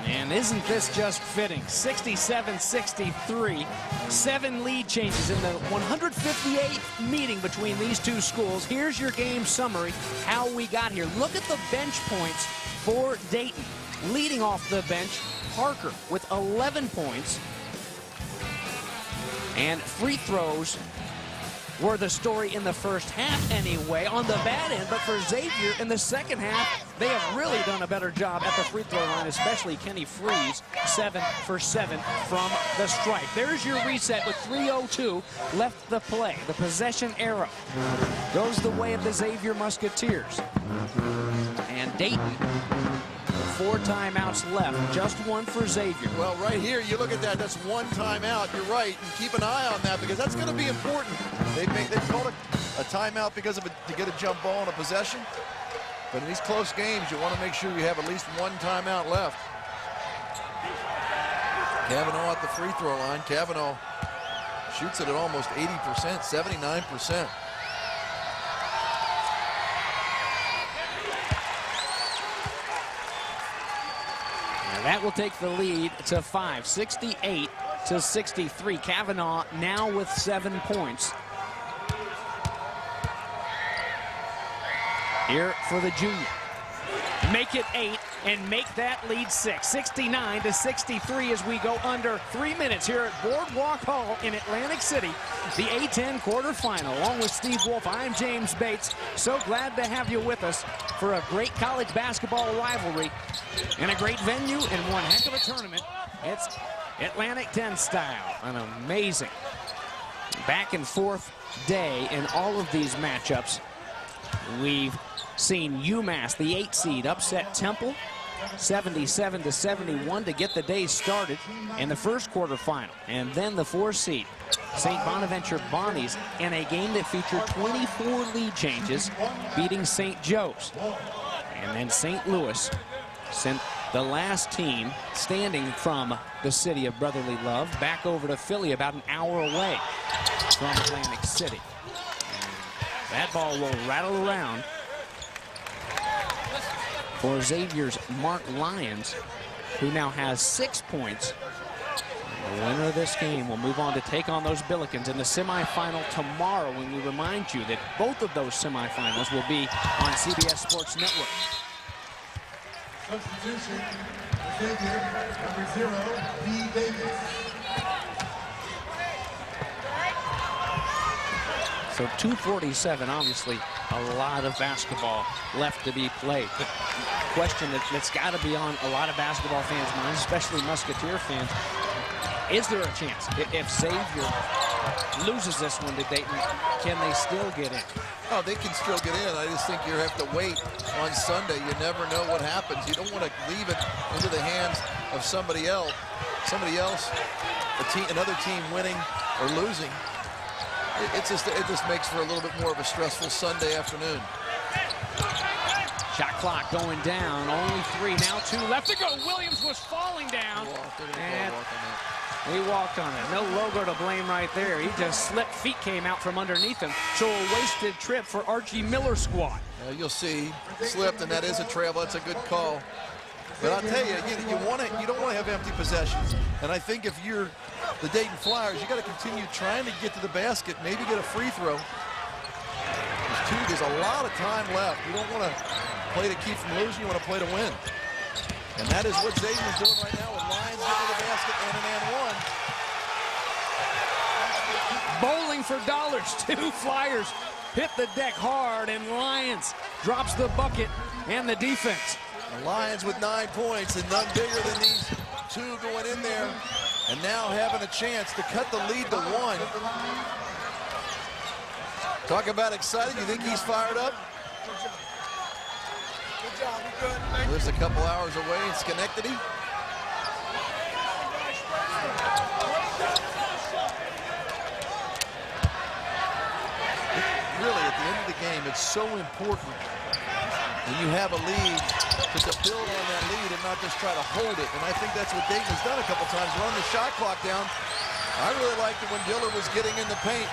[SPEAKER 1] And isn't this just fitting? 67-63. 7 lead changes in the 158th meeting between these two schools. Here's your game summary, how we got here. Look at the bench points for Dayton. Leading off the bench, Parker with 11 points. And free throws were the story in the first half anyway, on the bad end. But for Xavier in the second half, they have really done a better job at the free throw line, especially Kenny Frease, 7 for 7 from the stripe. There's your reset with 3:02 left to play. The possession arrow goes the way of the Xavier Musketeers. And Dayton, 4 timeouts left, just 1 for Xavier.
[SPEAKER 3] Well, right here, you look at that, that's 1 timeout. You're right, and keep an eye on that because that's going to be important. They called a timeout because of to get a jump ball and a possession. But in these close games, you want to make sure you have at least 1 timeout left. Kavanaugh at the free throw line. Kavanaugh shoots it at almost 80%, 79%.
[SPEAKER 1] That will take the lead to 5, 68-63. Kavanaugh now with 7 points. Here for the junior. Make it 8 and make that lead 6. 69-63 as we go under 3 minutes here at Boardwalk Hall in Atlantic City. The A10 quarterfinal. Along with Steve Wolf, I'm James Bates. So glad to have you with us for a great college basketball rivalry in a great venue and one heck of a tournament. It's Atlantic 10 style. An amazing back and forth day in all of these matchups. We've seen UMass, the 8 seed, upset Temple 77-71 to get the day started in the first quarterfinal. And then the 4 seed, St. Bonaventure Bonnies, in a game that featured 24 lead changes, beating St. Joe's. And then St. Louis sent the last team standing from the city of brotherly love back over to Philly, about an hour away from Atlantic City. That ball will rattle around for Xavier's Mark Lyons, who now has 6 points. The winner of this game will move on to take on those Billikens in the semifinal tomorrow, when we remind you that both of those semifinals will be on CBS Sports Network.
[SPEAKER 4] Substitution, Xavier, number 0, B. Davis.
[SPEAKER 1] So 2:47, obviously a lot of basketball left to be played. The question that's got to be on a lot of basketball fans' minds, especially Musketeer fans, is there a chance? If Xavier loses this one to Dayton, can they still get in?
[SPEAKER 3] Oh, they can still get in. I just think you have to wait on Sunday. You never know what happens. You don't want to leave it into the hands of somebody else. Another team winning or losing. It just makes for a little bit more of a stressful Sunday afternoon.
[SPEAKER 1] Shot clock going down, only 3, now 2 left to go. Williams was falling down. And he walked on it. No logo to blame right there. He just slipped, feet came out from underneath him. So a wasted trip for Archie Miller's squad.
[SPEAKER 3] You'll see, slipped, and that is a travel. That's a good call. But I'll tell you, you don't want to have empty possessions. And I think if you're the Dayton Flyers, you got to continue trying to get to the basket, maybe get a free throw. There's a lot of time left. You don't want to play to keep from losing. You want to play to win. And that is what Xavier is doing right now with Lyons getting to the basket and an and one.
[SPEAKER 1] Bowling for dollars. 2 Flyers hit the deck hard, and Lyons drops the bucket and the defense.
[SPEAKER 3] The Lions with 9 points, and none bigger than these 2 going in there, and now having a chance to cut the lead to 1. Talk about excited. You think he's fired up? Lives a couple hours away in Schenectady. Really, at the end of the game, it's so important when you have a lead to build on that lead and not just try to hold it. And I think that's what Dayton has done a couple times, run the shot clock down. I really liked it when Dillard was getting in the paint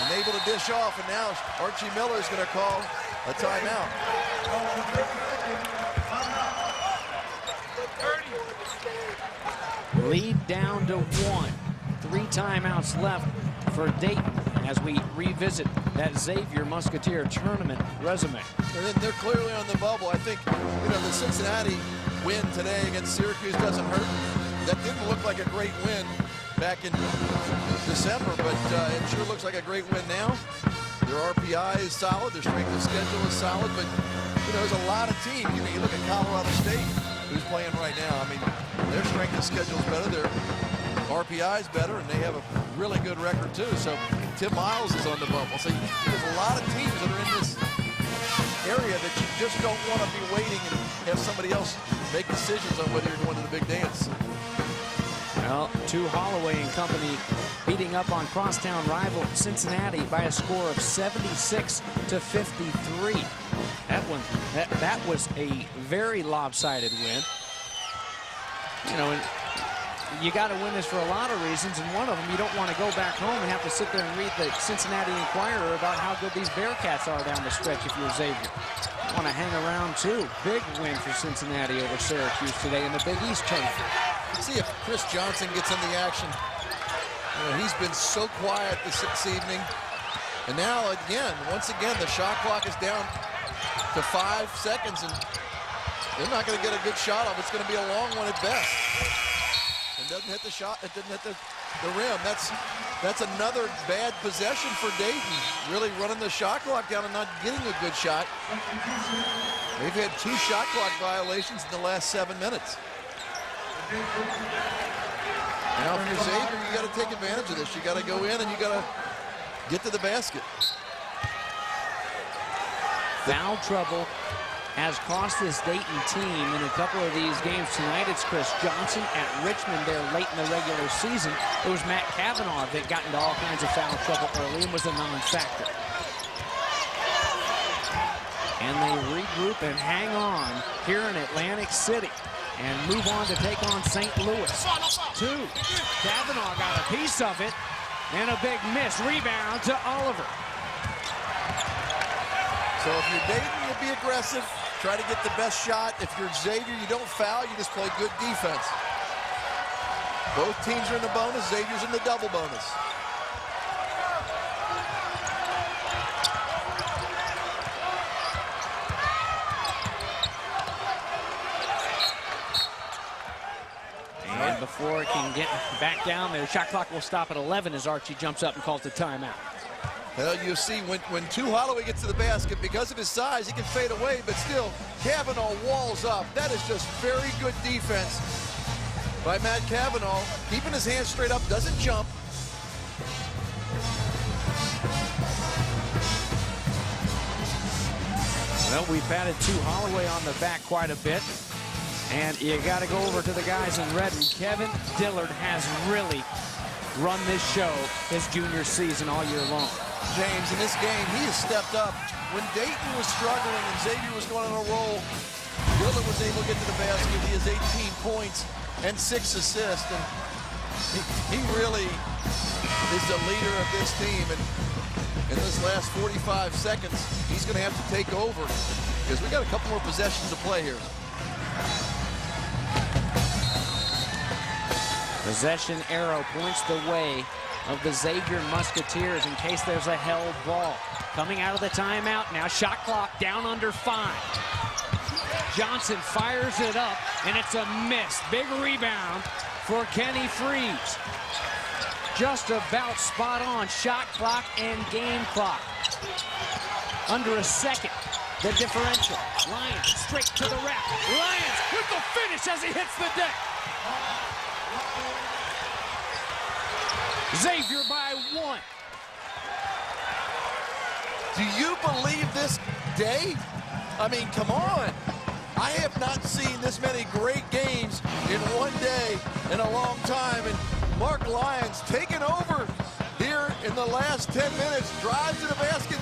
[SPEAKER 3] and able to dish off, and now Archie Miller is going to call a timeout.
[SPEAKER 1] Lead down to 1. 3 timeouts left for Dayton as we revisit that Xavier Musketeer tournament resume.
[SPEAKER 3] And then they're clearly on the bubble. I think, the Cincinnati win today against Syracuse doesn't hurt. That didn't look like a great win back in December, but it sure looks like a great win now. Their RPI is solid. Their strength of schedule is solid, but, there's a lot of teams. You look at Colorado State, who's playing right now. I mean, their strength of schedule is better. Their RPI is better, and they have a really good record, too. So Tim Miles is on the bubble. So there's a lot of teams that are in this area that you just don't want to be waiting and have somebody else make decisions on whether you're going to the big dance.
[SPEAKER 1] Well, 2 Holloway and company beating up on crosstown rival Cincinnati by a score of 76-53. That was a very lopsided win. And you got to win this for a lot of reasons, and one of them, you don't want to go back home and have to sit there and read the Cincinnati Enquirer about how good these Bearcats are down the stretch if you're Xavier. You want to hang around, too. Big win for Cincinnati over Syracuse today in the Big East tournament.
[SPEAKER 3] Let's see if Chris Johnson gets in the action. He's been so quiet this evening. And now, once again, the shot clock is down to 5 seconds, and they're not going to get a good shot off. It's going to be a long one at best. It doesn't hit the shot. It didn't hit the rim. That's another bad possession for Dayton. Really running the shot clock down and not getting a good shot. They've had 2 shot clock violations in the last 7 minutes. Now, if you're Xavier, you got to take advantage of this. You got to go in and you got to get to the basket.
[SPEAKER 1] Foul trouble has cost this Dayton team in a couple of these games tonight. It's Chris Johnson at Richmond there late in the regular season. It was Matt Kavanaugh that got into all kinds of foul trouble early and was a non-factor. And they regroup and hang on here in Atlantic City and move on to take on St. Louis. 2. Kavanaugh got a piece of it and a big miss. Rebound to Oliver.
[SPEAKER 3] So if you're Dayton, you be aggressive. Try to get the best shot. If you're Xavier, you don't foul. You just play good defense. Both teams are in the bonus. Xavier's in the double bonus.
[SPEAKER 1] And before it can get back down there, shot clock will stop at 11 as Archie jumps up and calls the timeout.
[SPEAKER 3] Well, you see, when 2 Holloway gets to the basket, because of his size, he can fade away, but still, Kavanaugh walls up. That is just very good defense by Matt Kavanaugh. Keeping his hands straight up, doesn't jump.
[SPEAKER 1] Well, we've batted 2 Holloway on the back quite a bit. And you got to go over to the guys in red. And Kevin Dillard has really run this show his junior season all year long.
[SPEAKER 3] James, in this game, he has stepped up when Dayton was struggling and Xavier was going on a roll, Dillard was able to get to the basket. He has 18 points and 6 assists. And he really is the leader of this team. And in this last 45 seconds, he's going to have to take over because we got a couple more possessions to play here.
[SPEAKER 1] Possession arrow points the way of the Xavier Musketeers in case there's a held ball. Coming out of the timeout now, shot clock down under 5. Johnson fires it up, and it's a miss. Big rebound for Kenny Frease. Just about spot on shot clock and game clock. Under a second, the differential. Lyons straight to the rack. Lyons with the finish as he hits the deck. Xavier by 1.
[SPEAKER 3] Do you believe this day? I mean, come on. I have not seen this many great games in one day in a long time. And Mark Lyons taking over here in the last 10 minutes. Drives to the basket.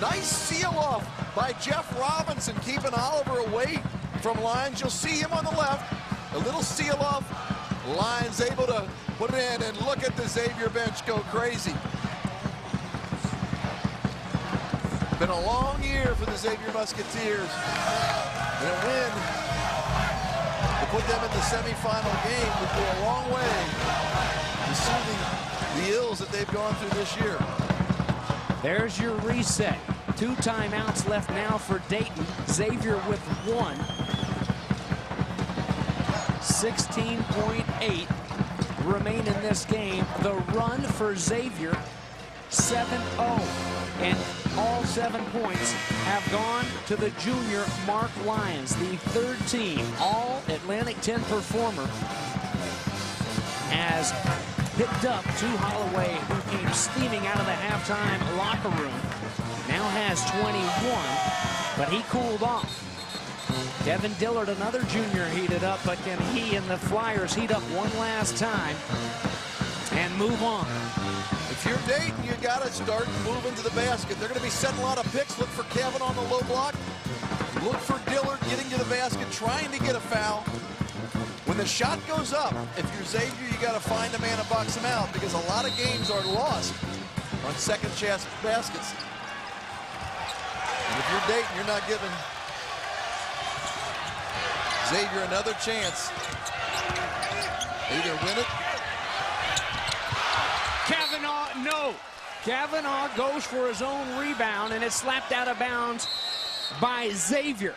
[SPEAKER 3] Nice seal-off by Jeff Robinson, keeping Oliver away from Lyons. You'll see him on the left. A little seal-off. Lyons able to put it in, and look at the Xavier bench go crazy. Been a long year for the Xavier Musketeers. And a win to put them in the semifinal game would go a long way to soothing the ills that they've gone through this year.
[SPEAKER 1] There's your reset. 2 timeouts left now for Dayton. Xavier with 1. 16.8 remain in this game. The run for Xavier, 7-0. And all 7 points have gone to the junior Mark Lyons, the 3rd team All-Atlantic 10 performer, has picked up to Holloway, who came steaming out of the halftime locker room. Now has 21, but he cooled off. Devin Dillard, another junior, heated up, but can he and the Flyers heat up one last time and move on?
[SPEAKER 3] If you're Dayton, you got to start moving to the basket. They're going to be setting a lot of picks. Look for Kevin on the low block. Look for Dillard getting to the basket, trying to get a foul. When the shot goes up, if you're Xavier, you got to find a man to box him out, because a lot of games are lost on second chance baskets. And if you're Dayton, you're not giving Xavier another chance. Either win it.
[SPEAKER 1] Kavanaugh, no. Kavanaugh goes for his own rebound, and it's slapped out of bounds by Xavier.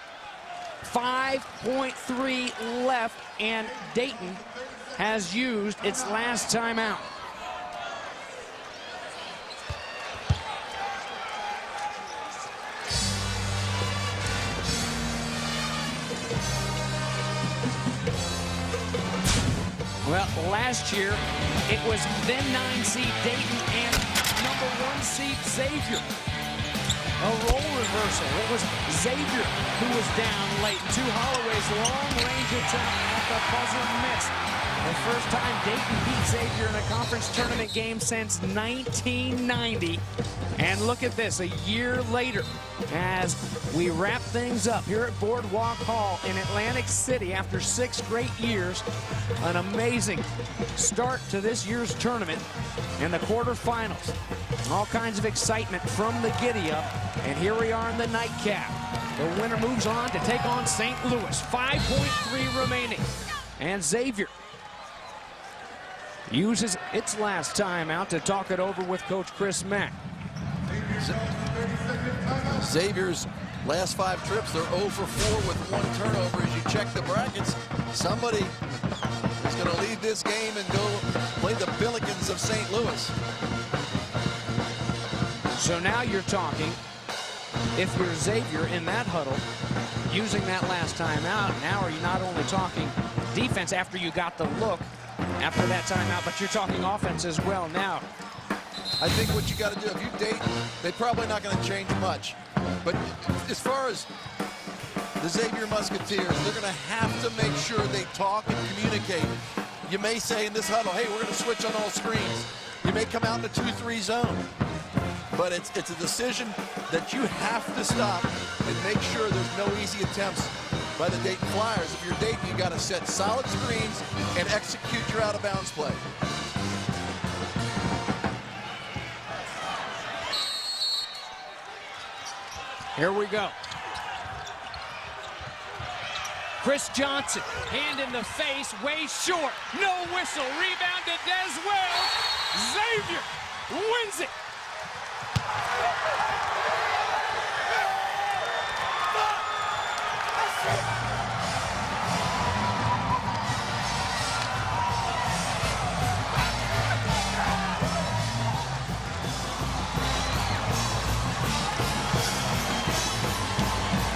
[SPEAKER 1] 5.3 left, and Dayton has used its last timeout. Well, last year, it was then 9 seed Dayton and number 1 seed Xavier. A role reversal. It was Xavier who was down late to Holloway's long-range attempt at the buzzer miss. The first time Dayton beat Xavier in a conference tournament game since 1990. And look at this, a year later, as we wrap things up here at Boardwalk Hall in Atlantic City after 6 great years. An amazing start to this year's tournament in the quarterfinals. All kinds of excitement from the giddy-up, and here we are in the nightcap. The winner moves on to take on St. Louis. 5.3 remaining, and Xavier uses its last timeout to talk it over with Coach Chris Mack.
[SPEAKER 3] Xavier's last 5 trips, they're 0 for 4 with 1 turnover. As you check the brackets, somebody is going to leave this game and go play the Billikens of St. Louis.
[SPEAKER 1] So now you're talking, if you're Xavier in that huddle, using that last timeout, now are you not only talking defense after you got the look after that timeout, but you're talking offense as well now.
[SPEAKER 3] I think what you got to do, if you Dayton, they're probably not going to change much. But as far as the Xavier Musketeers, they're going to have to make sure they talk and communicate. You may say in this huddle, hey, we're going to switch on all screens. You may come out in a 2-3 zone. but it's a decision that you have to stop and make sure there's no easy attempts by the Dayton Flyers. If you're Dayton, you got to set solid screens and execute your out-of-bounds play.
[SPEAKER 1] Here we go. Chris Johnson, hand in the face, way short. No whistle, rebound to Des Wells. Xavier wins it.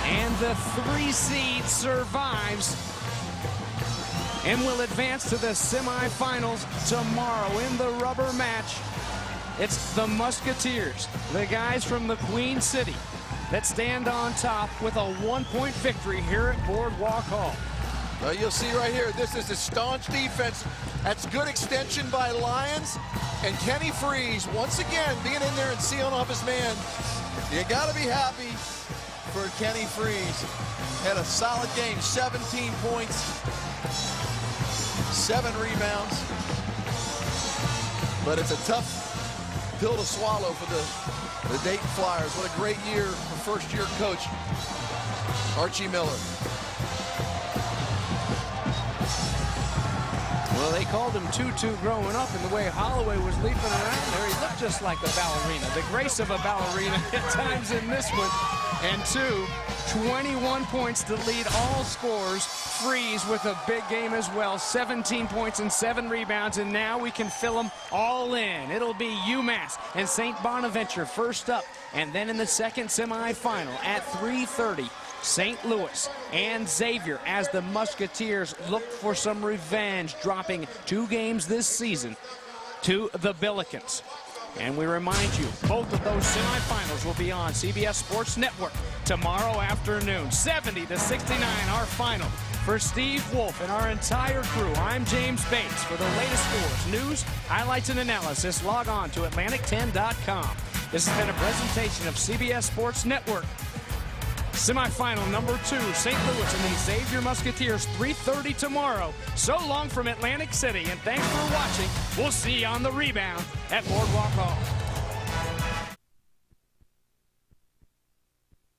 [SPEAKER 1] And the 3 seed survives and will advance to the semifinals tomorrow in the rubber match. It's the Musketeers, the guys from the Queen City, that stand on top with a 1-point victory here at Boardwalk Hall.
[SPEAKER 3] Well, you'll see right here, this is a staunch defense. That's good extension by Lyons. And Kenny Frease, once again, being in there and sealing off his man. You got to be happy for Kenny Frease. Had a solid game, 17 points, 7 rebounds. But it's a tough pill to swallow for the Dayton Flyers. What a great year for first-year coach Archie Miller.
[SPEAKER 1] Well, they called him Tutu growing up, and the way Holloway was leaping around there, he looked just like a ballerina. The grace of a ballerina at times in this one. And 21 points to lead all scorers. Frease with a big game as well, 17 points and 7 rebounds, and now we can fill them all in. It'll be UMass and St. Bonaventure first up, and then in the second semifinal at 3:30, St. Louis and Xavier, as the Musketeers look for some revenge, dropping 2 games this season to the Billikens. And we remind you, both of those semifinals will be on CBS Sports Network tomorrow afternoon. 70-69, our final. For Steve Wolf and our entire crew, I'm James Bates. For the latest scores, news, highlights, and analysis, log on to Atlantic10.com. This has been a presentation of CBS Sports Network. Semifinal number 2, St. Louis and the Xavier Musketeers, 3:30 tomorrow. So long from Atlantic City, and thanks for watching. We'll see you on the rebound at Boardwalk Hall.